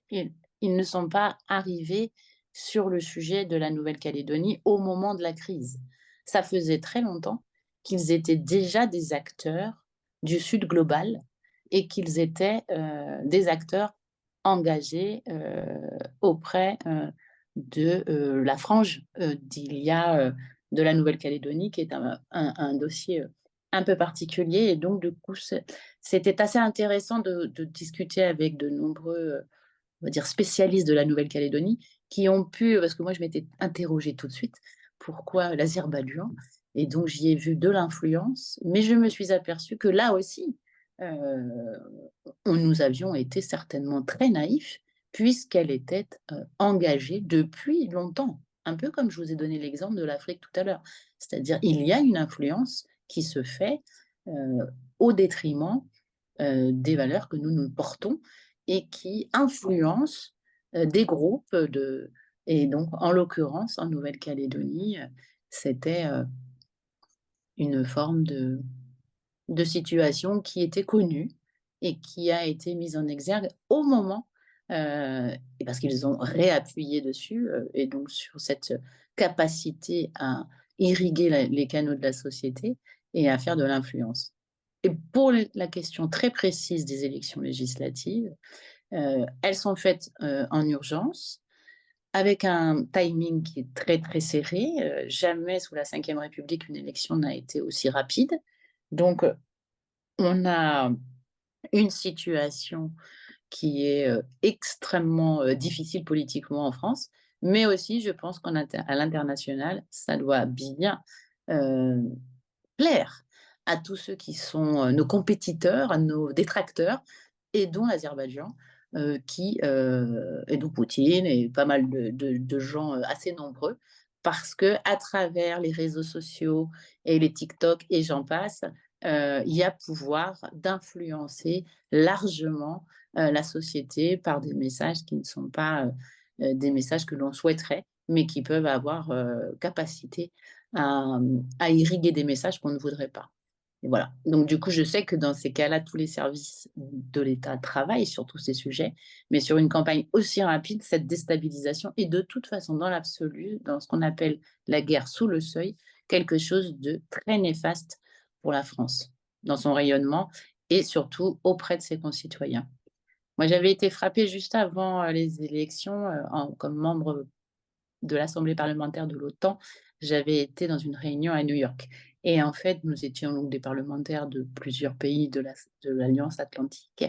Ils, ils ne sont pas arrivés sur le sujet de la Nouvelle-Calédonie au moment de la crise. Ça faisait très longtemps qu'ils étaient déjà des acteurs du Sud global et qu'ils étaient des acteurs engagés auprès de la frange de la Nouvelle-Calédonie, qui est un dossier un peu particulier. Et donc, du coup, c'était assez intéressant de discuter avec de nombreux, on va dire, spécialistes de la Nouvelle-Calédonie qui ont pu, parce que moi, je m'étais interrogée tout de suite, pourquoi l'Azerbaïdjan? Et donc, j'y ai vu de l'influence, mais je me suis aperçue que là aussi, euh, nous avions été certainement très naïfs, puisqu'elle était engagée depuis longtemps. Un peu comme je vous ai donné l'exemple de l'Afrique tout à l'heure. C'est-à-dire, il y a une influence qui se fait euh, au détriment des valeurs que nous portons et qui influence des groupes et donc en l'occurrence en Nouvelle-Calédonie, c'était une forme de situation qui était connue et qui a été mise en exergue au moment, et parce qu'ils ont réappuyé dessus, et donc sur cette capacité à irriguer les canaux de la société et à faire de l'influence. Et pour la question très précise des élections législatives, elles sont faites en urgence, avec un timing qui est très très serré. Jamais sous la Ve République une élection n'a été aussi rapide. Donc, on a une situation qui est extrêmement difficile politiquement en France, mais aussi, je pense qu'à l'international, ça doit bien euh, plaire à tous ceux qui sont nos compétiteurs, à nos détracteurs, et dont l'Azerbaïdjan, et dont Poutine, et pas mal de gens assez nombreux, parce que à travers les réseaux sociaux et les TikTok et j'en passe, il y a pouvoir d'influencer largement la société par des messages qui ne sont pas des messages que l'on souhaiterait, mais qui peuvent avoir capacité à irriguer des messages qu'on ne voudrait pas. Et voilà. Donc, du coup, je sais que dans ces cas-là, tous les services de l'État travaillent sur tous ces sujets, mais sur une campagne aussi rapide, cette déstabilisation est de toute façon, dans l'absolu, dans ce qu'on appelle la guerre sous le seuil, quelque chose de très néfaste pour la France, dans son rayonnement et surtout auprès de ses concitoyens. Moi, j'avais été frappée juste avant les élections, comme membre de l'Assemblée parlementaire de l'OTAN. J'avais été dans une réunion à New York. Et en fait, nous étions donc des parlementaires de plusieurs pays de l'Alliance Atlantique.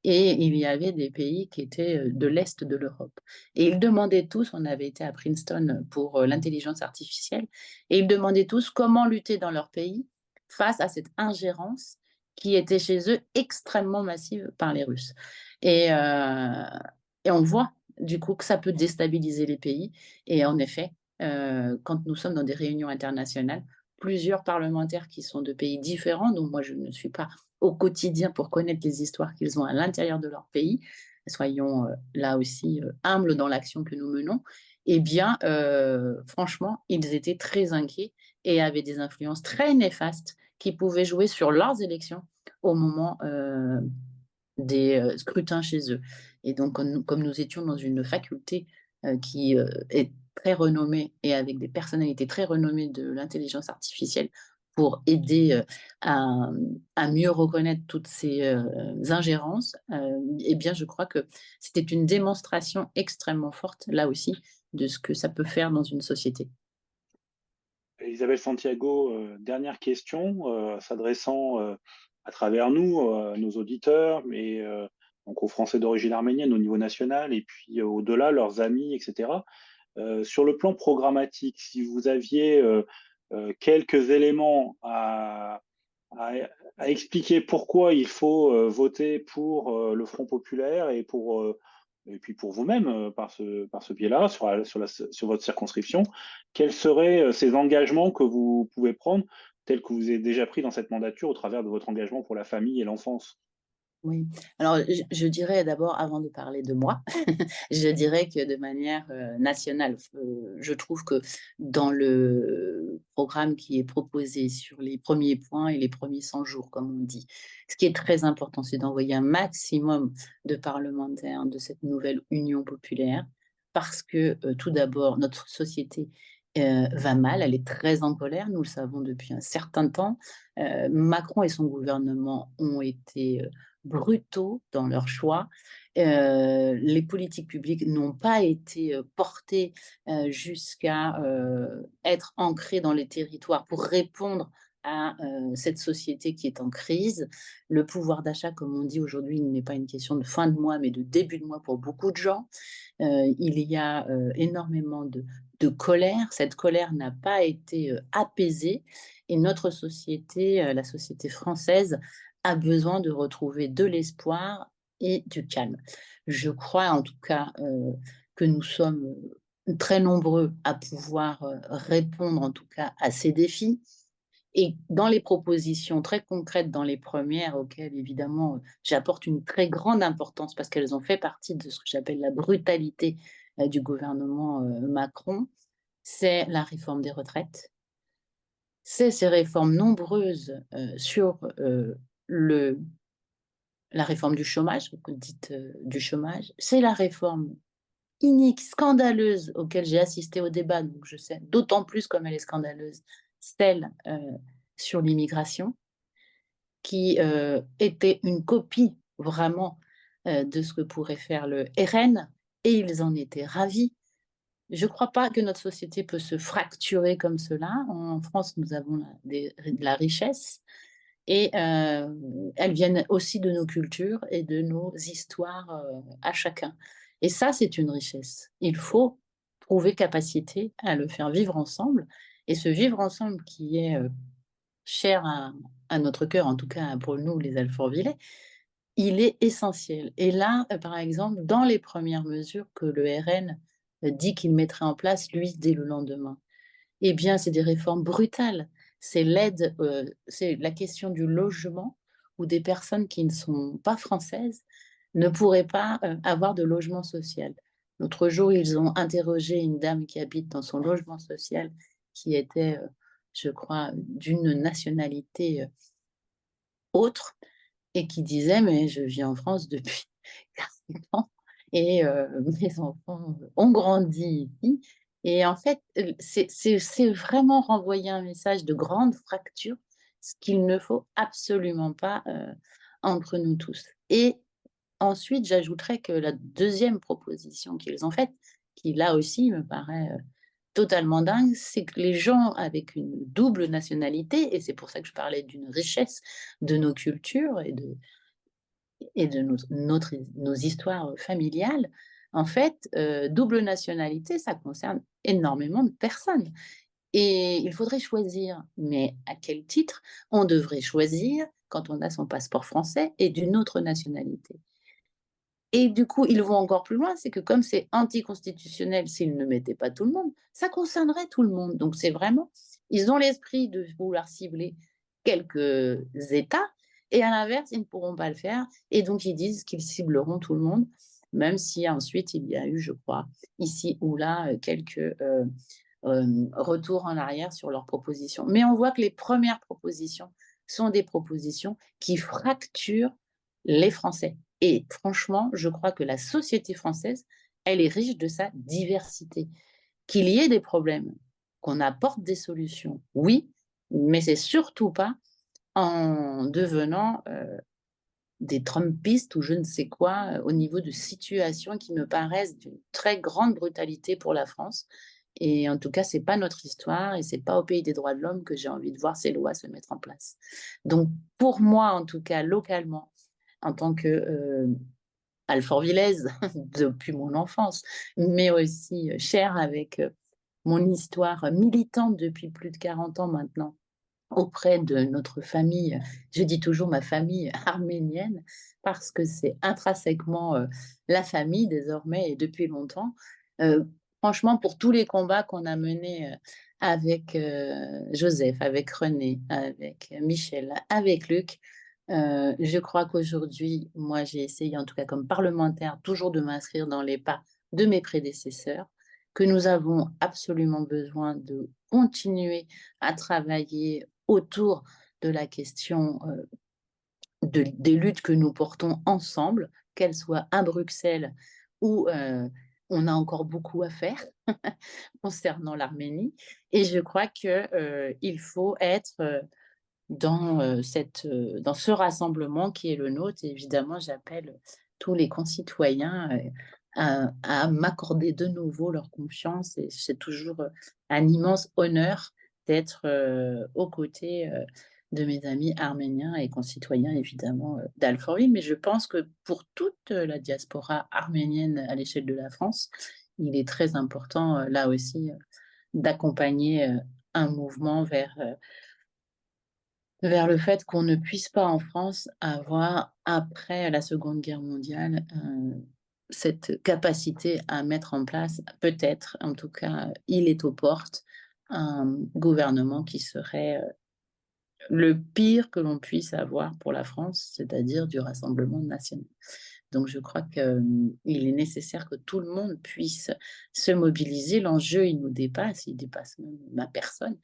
Et il y avait des pays qui étaient de l'Est de l'Europe. Et ils demandaient tous, on avait été à Princeton pour l'intelligence artificielle, et ils demandaient tous comment lutter dans leur pays face à cette ingérence qui était chez eux extrêmement massive par les Russes. Et, euh, et on voit du coup que ça peut déstabiliser les pays. Et en effet, quand nous sommes dans des réunions internationales, plusieurs parlementaires qui sont de pays différents, donc moi je ne suis pas au quotidien pour connaître les histoires qu'ils ont à l'intérieur de leur pays, soyons là aussi humbles dans l'action que nous menons, eh bien franchement, ils étaient très inquiets et avaient des influences très néfastes qui pouvaient jouer sur leurs élections au moment des scrutins chez eux. Et donc, comme nous étions dans une faculté qui est très renommée et avec des personnalités très renommées de l'intelligence artificielle pour aider à mieux reconnaître toutes ces ingérences, eh bien, je crois que c'était une démonstration extrêmement forte, là aussi, de ce que ça peut faire dans une société. Isabelle Santiago, dernière question, s'adressant à travers nous, nos auditeurs, mais donc aux Français d'origine arménienne au niveau national, et puis au-delà, leurs amis, etc. Sur le plan programmatique, si vous aviez quelques éléments à, à expliquer pourquoi il faut voter pour le Front populaire et puis pour vous-même, par ce biais-là, sur votre circonscription, quels seraient ces engagements que vous pouvez prendre, tels que vous avez déjà pris dans cette mandature au travers de votre engagement pour la famille et l'enfance? Oui. Alors, je dirais d'abord, avant de parler de moi, je dirais que de manière nationale, je trouve que dans le programme qui est proposé sur les premiers points et les premiers 100 jours, comme on dit, ce qui est très important, c'est d'envoyer un maximum de parlementaires de cette nouvelle union populaire, parce que tout d'abord, notre société va mal, elle est très en colère, nous le savons depuis un certain temps. Macron et son gouvernement ont été brutaux dans leur choix. Les politiques publiques n'ont pas été portées jusqu'à être ancrées dans les territoires pour répondre à cette société qui est en crise. Le pouvoir d'achat, comme on dit aujourd'hui, n'est pas une question de fin de mois, mais de début de mois pour beaucoup de gens. Il y a énormément de colère. Cette colère n'a pas été apaisée et notre société, la société française, a besoin de retrouver de l'espoir et du calme. Je crois en tout cas que nous sommes très nombreux à pouvoir répondre en tout cas à ces défis. Et dans les propositions très concrètes, dans les premières, auxquelles évidemment j'apporte une très grande importance parce qu'elles ont fait partie de ce que j'appelle la brutalité du gouvernement Macron, c'est la réforme des retraites, c'est ces réformes nombreuses sur la réforme du chômage, dite du chômage, c'est la réforme inique, scandaleuse auquel j'ai assisté au débat, donc je sais d'autant plus comme elle est scandaleuse, celle sur l'immigration, qui était une copie vraiment de ce que pourrait faire le RN, et ils en étaient ravis. Je ne crois pas que notre société peut se fracturer comme cela. En France, nous avons de la richesse et elles viennent aussi de nos cultures et de nos histoires à chacun. Et ça, c'est une richesse. Il faut trouver capacité à le faire vivre ensemble. Et ce vivre ensemble qui est cher à notre cœur, en tout cas pour nous, les Alfortvillais, il est essentiel. Et là, par exemple, dans les premières mesures que le RN dit qu'il mettrait en place, lui, dès le lendemain, eh bien, c'est des réformes brutales. C'est l'aide, c'est la question du logement où des personnes qui ne sont pas françaises ne pourraient pas avoir de logement social. L'autre jour, ils ont interrogé une dame qui habite dans son logement social qui était, je crois, d'une nationalité autre et qui disait: «Mais je vis en France depuis 40 ans et mes enfants ont grandi ici». Et en fait, c'est vraiment renvoyer un message de grande fracture, ce qu'il ne faut absolument pas, entre nous tous. Et ensuite, j'ajouterais que la deuxième proposition qu'ils ont faite, qui là aussi me paraît totalement dingue, c'est que les gens avec une double nationalité, et c'est pour ça que je parlais d'une richesse de nos cultures et de nos histoires familiales, en fait, double nationalité, ça concerne énormément de personnes. Et il faudrait choisir, mais à quel titre? On devrait choisir quand on a son passeport français et d'une autre nationalité. Et du coup, ils vont encore plus loin, c'est que comme c'est anticonstitutionnel s'ils ne mettaient pas tout le monde, ça concernerait tout le monde. Donc c'est vraiment, ils ont l'esprit de vouloir cibler quelques États et à l'inverse, ils ne pourront pas le faire. Et donc ils disent qu'ils cibleront tout le monde, même si ensuite il y a eu, je crois, ici ou là, quelques retours en arrière sur leurs propositions. Mais on voit que les premières propositions sont des propositions qui fracturent les Français. Et franchement, je crois que la société française, elle est riche de sa diversité. Qu'il y ait des problèmes, qu'on apporte des solutions, oui, mais c'est surtout pas en devenant des Trumpistes ou je ne sais quoi au niveau de situations qui me paraissent d'une très grande brutalité pour la France. Et en tout cas, c'est pas notre histoire et c'est pas au pays des droits de l'homme que j'ai envie de voir ces lois se mettre en place. Donc, pour moi, en tout cas, localement, en tant que alfortvillaises depuis mon enfance, mais aussi chère avec mon histoire militante depuis plus de 40 ans maintenant auprès de notre famille. Je dis toujours ma famille arménienne parce que c'est intrinsèquement la famille désormais et depuis longtemps. Euh, Franchement, pour tous les combats qu'on a menés avec Joseph, avec René, avec Michel, avec Luc, je crois qu'aujourd'hui, moi, j'ai essayé, en tout cas comme parlementaire, toujours de m'inscrire dans les pas de mes prédécesseurs, que nous avons absolument besoin de continuer à travailler autour de la question des luttes que nous portons ensemble, qu'elles soient à Bruxelles ou on a encore beaucoup à faire concernant l'Arménie. Et je crois qu'il faut être dans ce rassemblement qui est le nôtre. Et évidemment, j'appelle tous les concitoyens à m'accorder de nouveau leur confiance. Et c'est toujours un immense honneur d'être aux côtés de mes amis arméniens et concitoyens, évidemment, d'Alfortville. Mais je pense que pour toute la diaspora arménienne à l'échelle de la France, il est très important, là aussi, d'accompagner un mouvement vers le fait qu'on ne puisse pas en France avoir, après la Seconde Guerre mondiale, cette capacité à mettre en place, peut-être, en tout cas, il est aux portes, un gouvernement qui serait le pire que l'on puisse avoir pour la France, c'est-à-dire du Rassemblement national. Donc je crois qu'il est nécessaire que tout le monde puisse se mobiliser. L'enjeu, il nous dépasse, il dépasse même ma personne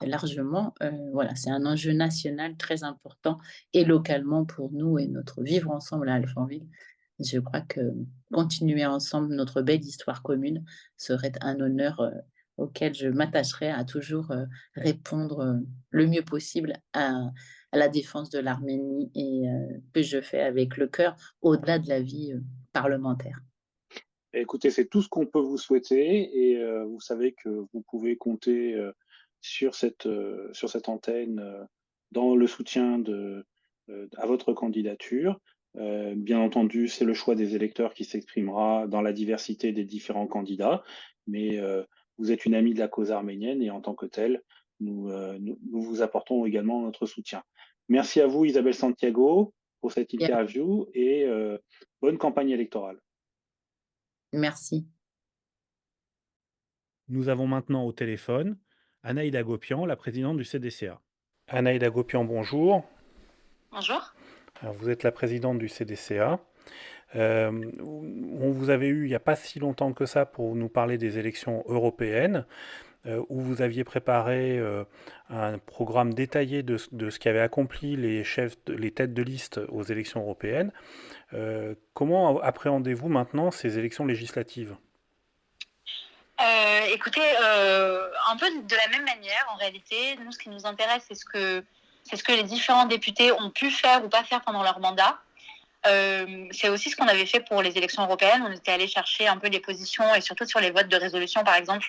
largement. Voilà, c'est un enjeu national très important et localement pour nous et notre vivre ensemble à Alfortville. Je crois que continuer ensemble notre belle histoire commune serait un honneur auquel je m'attacherai à toujours répondre le mieux possible à la défense de l'Arménie et que je fais avec le cœur au-delà de la vie parlementaire. Écoutez, c'est tout ce qu'on peut vous souhaiter et vous savez que vous pouvez compter sur cette antenne dans le soutien à votre candidature. Bien entendu, c'est le choix des électeurs qui s'exprimera dans la diversité des différents candidats, mais vous êtes une amie de la cause arménienne et en tant que telle, nous vous apportons également notre soutien. Merci à vous, Isabelle Santiago, pour cette interview et bonne campagne électorale. Merci. Nous avons maintenant au téléphone Anaïd Agopian, la présidente du CDCA. Anaïd Agopian, bonjour. Bonjour. Alors, vous êtes la présidente du CDCA. On vous avait eu il n'y a pas si longtemps que ça pour nous parler des élections européennes, où vous aviez préparé un programme détaillé de ce qu'avaient accompli les têtes de liste aux élections européennes. Comment appréhendez-vous maintenant ces élections législatives ? Écoutez, un peu de la même manière, en réalité, nous, ce qui nous intéresse, c'est ce que les différents députés ont pu faire ou pas faire pendant leur mandat. C'est aussi ce qu'on avait fait pour les élections européennes. On était allé chercher un peu les positions, et surtout sur les votes de résolution, par exemple,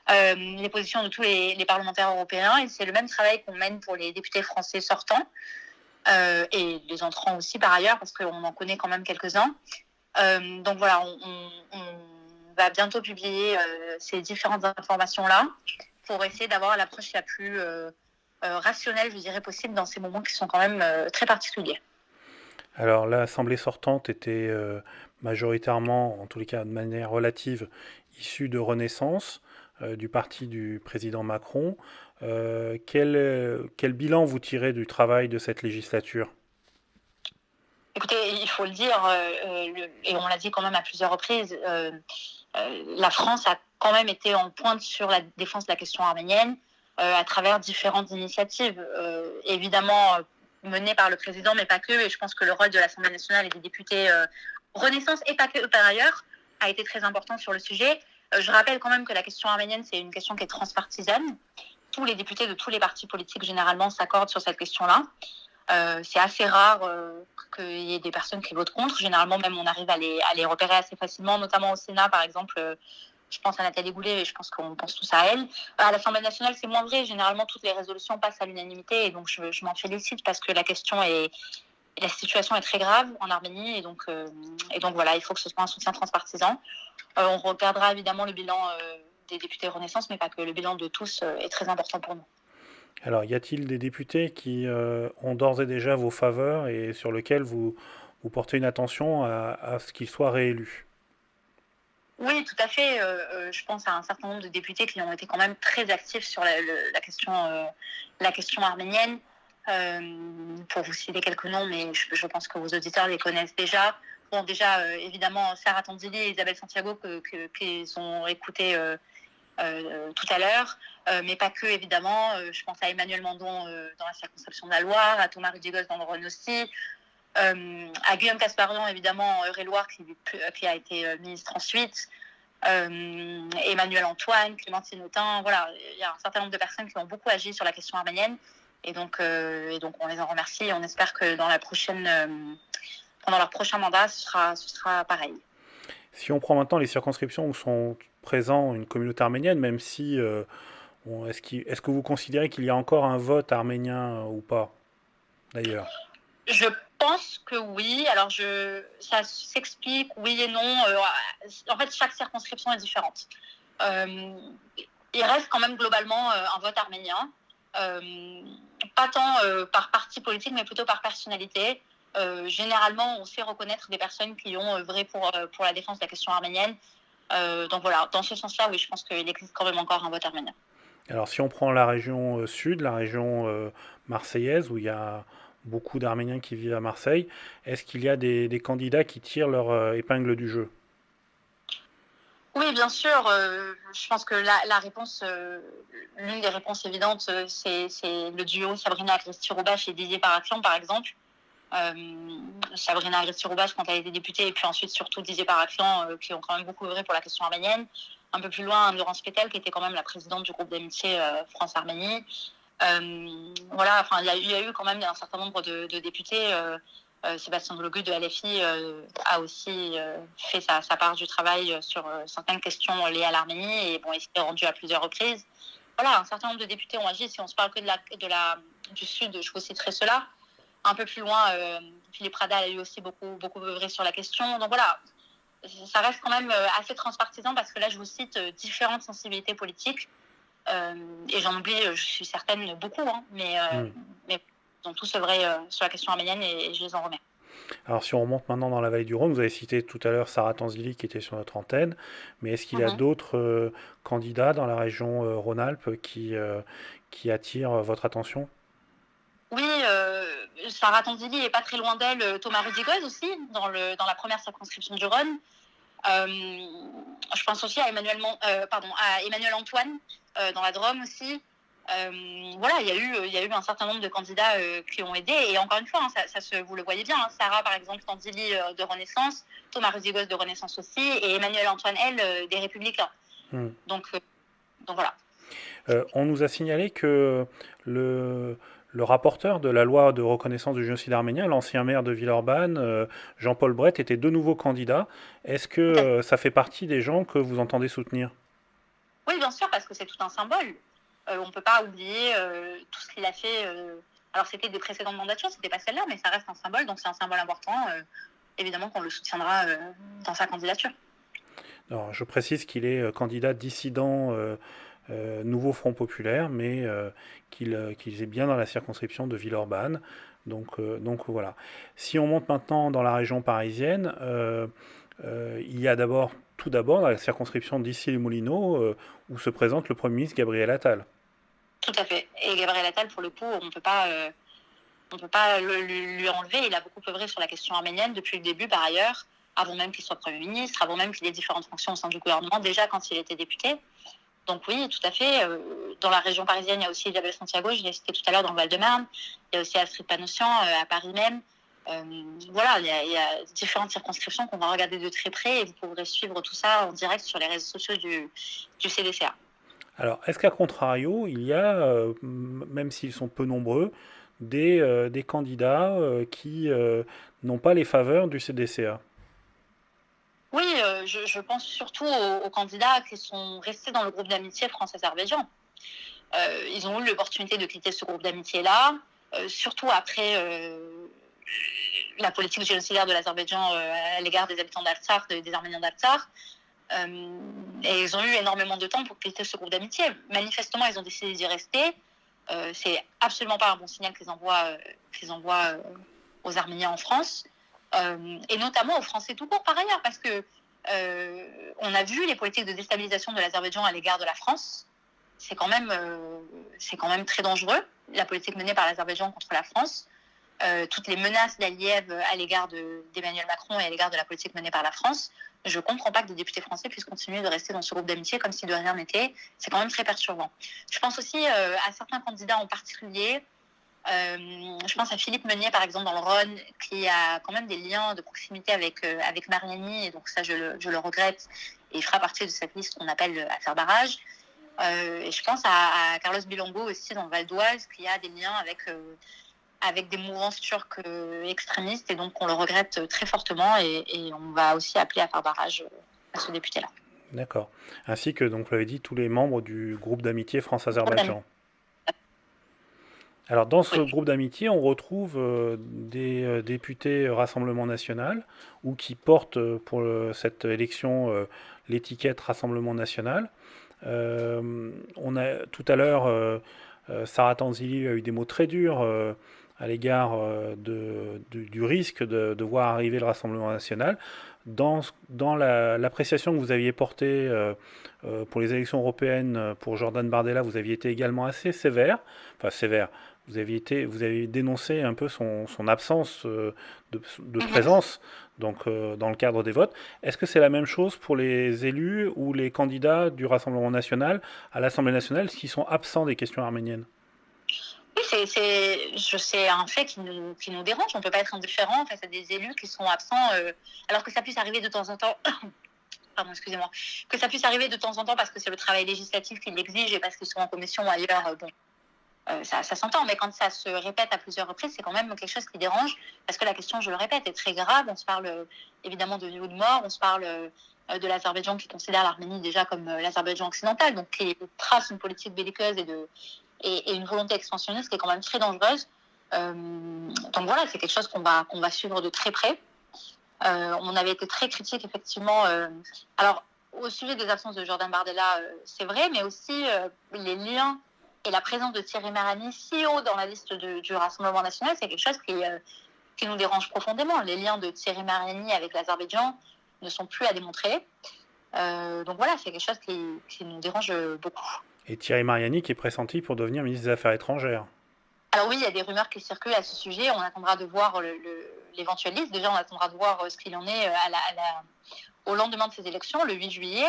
les positions de tous les parlementaires européens. Et c'est le même travail qu'on mène pour les députés français sortants, et les entrants aussi par ailleurs, parce qu'on en connaît quand même quelques-uns. Donc voilà, on va bientôt publier ces différentes informations-là pour essayer d'avoir l'approche la plus rationnelle, je dirais, possible dans ces moments qui sont quand même très particuliers. Alors, l'Assemblée sortante était majoritairement, en tous les cas de manière relative, issue de Renaissance, du parti du président Macron. Quel bilan vous tirez du travail de cette législature? Écoutez, il faut le dire, et on l'a dit quand même à plusieurs reprises, la France a quand même été en pointe sur la défense de la question arménienne à travers différentes initiatives, évidemment menées par le président, mais pas que. Et je pense que le rôle de l'Assemblée nationale et des députés Renaissance, et pas que par ailleurs, a été très important sur le sujet. Je rappelle quand même que la question arménienne, c'est une question qui est transpartisane. Tous les députés de tous les partis politiques, généralement, s'accordent sur cette question-là. C'est assez rare qu'il y ait des personnes qui votent contre. Généralement, même, on arrive à les repérer assez facilement, notamment au Sénat, par exemple. Je pense à Nathalie Goulet et je pense qu'on pense tous à elle. À l'Assemblée nationale, c'est moins vrai. Généralement, toutes les résolutions passent à l'unanimité et donc je m'en félicite parce que la situation est très grave en Arménie et donc voilà, il faut que ce soit un soutien transpartisan. On regardera évidemment le bilan des députés Renaissance, mais pas que. Le bilan de tous est très important pour nous. Alors, y a-t-il des députés qui ont d'ores et déjà vos faveurs et sur lesquels vous portez une attention à ce qu'ils soient réélus? Oui, tout à fait. Je pense à un certain nombre de députés qui ont été quand même très actifs sur la question arménienne. Pour vous citer quelques noms, mais je pense que vos auditeurs les connaissent déjà. Bon, déjà, évidemment, Sarah Tandili et Isabelle Santiago qu'ils ont écouté tout à l'heure, mais pas que, évidemment. Je pense à Emmanuel Mandon dans la circonscription de la Loire, à Thomas Rudigos dans le Rhône aussi, à Guillaume Casparian, évidemment, Eure-et-Loire, qui a été ministre ensuite, Emmanuel Antoine, Clémentine Autain. Voilà, il y a un certain nombre de personnes qui ont beaucoup agi sur la question arménienne, et donc on les en remercie, et on espère que pendant leur prochain mandat, ce sera pareil. Si on prend maintenant les circonscriptions où sont présents une communauté arménienne, même si est-ce que vous considérez qu'il y a encore un vote arménien ou pas, d'ailleurs? Je pense que oui. Alors, ça s'explique, oui et non. En fait, chaque circonscription est différente. Il reste quand même globalement un vote arménien. Pas tant par parti politique, mais plutôt par personnalité. Généralement, on sait reconnaître des personnes qui ont œuvré pour la défense de la question arménienne. Donc voilà, dans ce sens-là, oui, je pense qu'il existe quand même encore un vote arménien. Alors, si on prend la région sud, la région marseillaise, où il y a beaucoup d'Arméniens qui vivent à Marseille, est-ce qu'il y a des candidats qui tirent leur épingle du jeu? Oui, bien sûr. Je pense que la réponse, l'une des réponses évidentes, c'est le duo Sabrina Agresti-Roubache et Didier Parakian, par exemple. Sabrina Agresti-Roubache quand elle a été députée, et puis ensuite surtout Didier Parakian, qui ont quand même beaucoup œuvré pour la question arménienne. Un peu plus loin, Laurence Pétel, qui était quand même la présidente du groupe d'amitié France-Arménie. Voilà, enfin, il y a eu quand même un certain nombre de députés. Sébastien Delogu de LFI a aussi fait sa part du travail sur certaines questions liées à l'Arménie, et bon, il s'est rendu à plusieurs reprises. Voilà, un certain nombre de députés ont agi. Si on se parle que du Sud, je vous citerai cela. Un peu plus loin, Philippe Radal a eu aussi beaucoup œuvré sur la question. Donc voilà, ça reste quand même assez transpartisan, parce que là, je vous cite différentes sensibilités politiques. Et j'en oublie, je suis certaine, beaucoup, hein, mais ils ont tous œuvré sur la question arménienne, et je les en remets. Alors, si on remonte maintenant dans la vallée du Rhône, vous avez cité tout à l'heure Sarah Tanzili qui était sur notre antenne, mais est-ce qu'il y a d'autres candidats dans la région Rhône-Alpes qui attirent votre attention? Oui, Sarah Tanzili est pas très loin d'elle, Thomas Rudigos aussi, dans la première circonscription du Rhône. Je pense aussi à Emmanuel Antoine dans la Drôme aussi. Voilà, il y a eu un certain nombre de candidats qui ont aidé, et encore une fois, hein, vous le voyez bien, hein, Sarah par exemple Tanzili de Renaissance, Thomas Rudigos de Renaissance aussi, et Emmanuel Antoine, elle, des Républicains. Donc voilà. On nous a signalé que le Le rapporteur de la loi de reconnaissance du génocide arménien, l'ancien maire de Villeurbanne, Jean-Paul Brett, était de nouveau candidat. Est-ce que Tout à fait. ça fait partie des gens que vous entendez soutenir? Oui, bien sûr, parce que c'est tout un symbole. On ne peut pas oublier tout ce qu'il a fait. Alors, c'était des précédentes mandatures, c'était pas celle-là, mais ça reste un symbole, donc c'est un symbole important. Évidemment qu'on le soutiendra dans sa candidature. Alors, je précise qu'il est candidat dissident Nouveau Front Populaire, mais qu'il est bien dans la circonscription de Villeurbanne. Donc voilà. Si on monte maintenant dans la région parisienne, il y a tout d'abord la circonscription d'Issy-les-Moulineaux, où se présente le Premier ministre Gabriel Attal. Tout à fait. Et Gabriel Attal, pour le coup, on ne peut pas lui enlever. Il a beaucoup œuvré sur la question arménienne depuis le début, par ailleurs, avant même qu'il soit Premier ministre, avant même qu'il ait différentes fonctions au sein du gouvernement, déjà quand il était député. Donc oui, tout à fait. Dans la région parisienne, il y a aussi Isabelle Santiago, je l'ai cité tout à l'heure, dans le Val-de-Marne. Il y a aussi Astrid Panossian à Paris même. Voilà, il y a différentes circonscriptions qu'on va regarder de très près et vous pourrez suivre tout ça en direct sur les réseaux sociaux du CDCA. Alors, est-ce qu'à contrario, il y a, même s'ils sont peu nombreux, des candidats qui n'ont pas les faveurs du CDCA? Oui, je pense surtout aux candidats qui sont restés dans le groupe d'amitié France-Azerbaïdjan. Ils ont eu l'opportunité de quitter ce groupe d'amitié-là, surtout après la politique génocidaire de l'Azerbaïdjan à l'égard des habitants d'Artsakh, des Arméniens d'Artsakh. Et ils ont eu énormément de temps pour quitter ce groupe d'amitié. Manifestement, ils ont décidé d'y rester. C'est absolument pas un bon signal qu'ils envoient aux Arméniens en France. Et notamment aux Français tout court par ailleurs, parce que on a vu les politiques de déstabilisation de l'Azerbaïdjan à l'égard de la France. C'est quand même très dangereux, la politique menée par l'Azerbaïdjan contre la France. Toutes les menaces d'Aliyev à l'égard d'Emmanuel Macron et à l'égard de la politique menée par la France. Je ne comprends pas que des députés français puissent continuer de rester dans ce groupe d'amitié comme si de rien n'était. C'est quand même très perturbant. Je pense aussi à certains candidats en particulier. Je pense à Philippe Meunier, par exemple, dans le Rhône, qui a quand même des liens de proximité avec Mariani, et donc ça, je le regrette, et il fera partie de cette liste qu'on appelle affaire barrage. Et je pense à Carlos Bilongo aussi, dans le Val d'Oise, qui a des liens avec des mouvances turques extrémistes, et donc on le regrette très fortement, et on va aussi appeler à faire barrage à ce député-là. D'accord. Ainsi que, donc, vous l'avez dit, tous les membres du groupe d'amitié France-Azerbaïdjan. Alors, dans ce groupe d'amitié, on retrouve des députés Rassemblement National, ou qui portent pour cette élection l'étiquette Rassemblement National. On a tout à l'heure, Sarah Tanzili a eu des mots très durs à l'égard du risque de voir arriver le Rassemblement National. Dans l'appréciation que vous aviez portée pour les élections européennes pour Jordan Bardella, vous aviez été également assez sévère. Enfin, sévère. Vous avez dénoncé un peu son absence de présence donc, dans le cadre des votes. Est-ce que c'est la même chose pour les élus ou les candidats du Rassemblement national à l'Assemblée nationale qui sont absents des questions arméniennes? Oui, c'est un fait qui nous dérange. On ne peut pas être indifférent face à des élus qui sont absents, alors que ça puisse arriver de temps en temps. Pardon, excusez-moi. Que ça puisse arriver de temps en temps parce que c'est le travail législatif qui l'exige et parce qu'ils sont en commission ou ailleurs. Ça s'entend, mais quand ça se répète à plusieurs reprises, c'est quand même quelque chose qui dérange, parce que la question, je le répète, est très grave. On se parle évidemment de vie ou de mort, on se parle de l'Azerbaïdjan qui considère l'Arménie déjà comme l'Azerbaïdjan occidental, donc qui trace une politique belliqueuse et une volonté expansionniste qui est quand même très dangereuse. Donc voilà, c'est quelque chose qu'on va suivre de très près. On avait été très critique, effectivement. Alors, au sujet des absences de Jordan Bardella, c'est vrai, mais aussi les liens et la présence de Thierry Marani si haut dans la liste du Rassemblement national, c'est quelque chose qui nous dérange profondément. Les liens de Thierry Marani avec l'Azerbaïdjan ne sont plus à démontrer. Donc voilà, c'est quelque chose qui nous dérange beaucoup. Et Thierry Mariani qui est pressenti pour devenir ministre des Affaires étrangères. Alors oui, il y a des rumeurs qui circulent à ce sujet. On attendra de voir l'éventuelle liste. Déjà, on attendra de voir ce qu'il en est au lendemain de ces élections, le 8 juillet.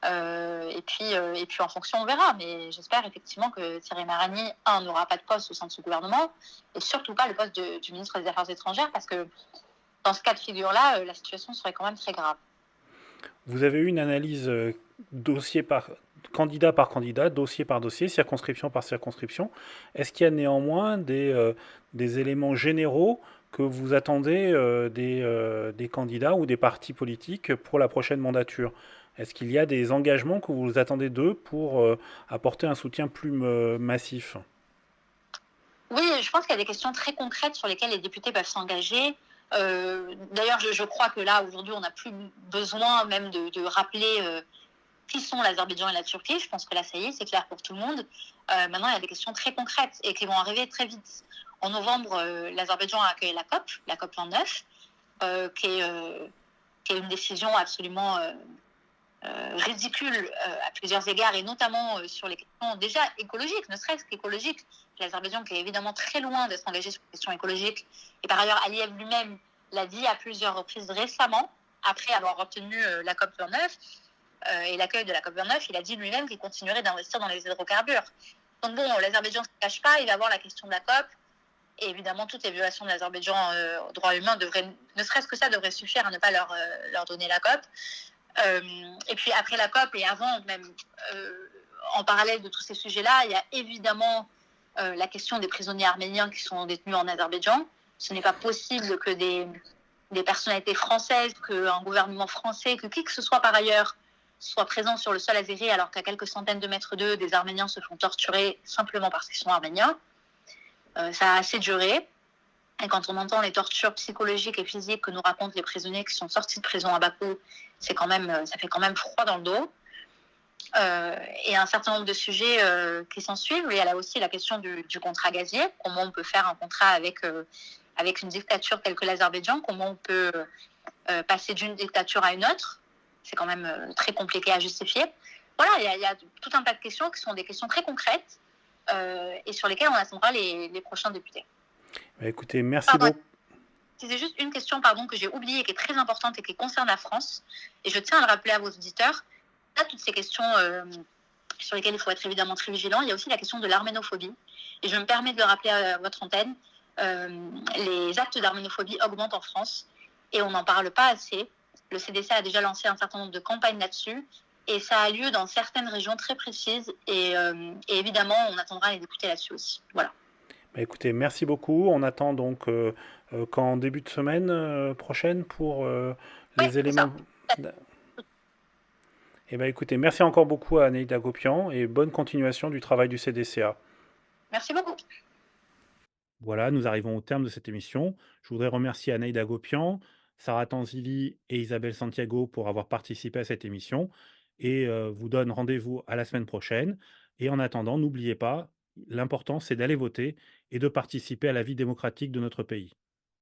Et puis en fonction, on verra. Mais j'espère effectivement que Thierry Marani, n'aura pas de poste au sein de ce gouvernement, et surtout pas le poste du ministre des Affaires étrangères, parce que dans ce cas de figure-là, la situation serait quand même très grave. Vous avez eu une analyse dossier par candidat par candidat, dossier par dossier, circonscription par circonscription. Est-ce qu'il y a néanmoins des éléments généraux que vous attendez des candidats ou des partis politiques pour la prochaine mandature? Est-ce qu'il y a des engagements que vous attendez d'eux pour apporter un soutien plus massif? Oui, je pense qu'il y a des questions très concrètes sur lesquelles les députés peuvent s'engager. D'ailleurs, je crois que là, aujourd'hui, on n'a plus besoin même de rappeler qui sont l'Azerbaïdjan et la Turquie. Je pense que là, ça y est, c'est clair pour tout le monde. Maintenant, il y a des questions très concrètes et qui vont arriver très vite. En novembre, l'Azerbaïdjan a accueilli la COP 29, qui est une décision absolument ridicule à plusieurs égards, et notamment sur les questions déjà écologiques, ne serait-ce qu'écologiques. L'Azerbaïdjan qui est évidemment très loin de s'engager sur les questions écologiques. Et par ailleurs, Aliyev lui-même l'a dit à plusieurs reprises récemment, après avoir obtenu la COP 29 et l'accueil de la COP 29, il a dit lui-même qu'il continuerait d'investir dans les hydrocarbures. Donc bon, l'Azerbaïdjan ne se cache pas, il va voir la question de la COP. Et évidemment, toutes les violations de l'Azerbaïdjan aux droits humains devraient, ne serait-ce que ça, devrait suffire à ne pas leur donner la COP. Et puis après la COP et avant même, en parallèle de tous ces sujets-là, il y a évidemment la question des prisonniers arméniens qui sont détenus en Azerbaïdjan. Ce n'est pas possible que des personnalités françaises, qu'un gouvernement français, que qui que ce soit par ailleurs soit présent sur le sol azéri alors qu'à quelques centaines de mètres d'eux, des Arméniens se font torturer simplement parce qu'ils sont arméniens. Ça a assez duré. Et quand on entend les tortures psychologiques et physiques que nous racontent les prisonniers qui sont sortis de prison à Bakou, ça fait quand même froid dans le dos. Et un certain nombre de sujets qui s'en suivent. Il y a là aussi la question du contrat gazier. Comment on peut faire un contrat avec une dictature telle que l'Azerbaïdjan? Comment on peut passer d'une dictature à une autre? C'est quand même très compliqué à justifier. Voilà, il y a tout un tas de questions qui sont des questions très concrètes et sur lesquelles on attendra les prochains députés. Bah, écoutez, merci beaucoup. C'est juste une question que j'ai oubliée, qui est très importante et qui concerne la France. Et je tiens à le rappeler à vos auditeurs. Là, toutes ces questions sur lesquelles il faut être évidemment très vigilant. Il y a aussi la question de l'arménophobie. Et je me permets de le rappeler à votre antenne. Les actes d'arménophobie augmentent en France et on n'en parle pas assez. Le CDC a déjà lancé un certain nombre de campagnes là-dessus. Et ça a lieu dans certaines régions très précises. Et évidemment, on attendra les députés là-dessus aussi. Voilà. Bah, écoutez, merci beaucoup. On attend donc qu'en début de semaine prochaine pour les éléments. Eh bien, écoutez, merci encore beaucoup à Anaïda Gopian et bonne continuation du travail du CDCA. Merci beaucoup. Voilà, nous arrivons au terme de cette émission. Je voudrais remercier Anaïda Gopian, Sarah Tanzili et Isabelle Santiago pour avoir participé à cette émission et vous donne rendez-vous à la semaine prochaine. Et en attendant, n'oubliez pas, l'important c'est d'aller voter et de participer à la vie démocratique de notre pays.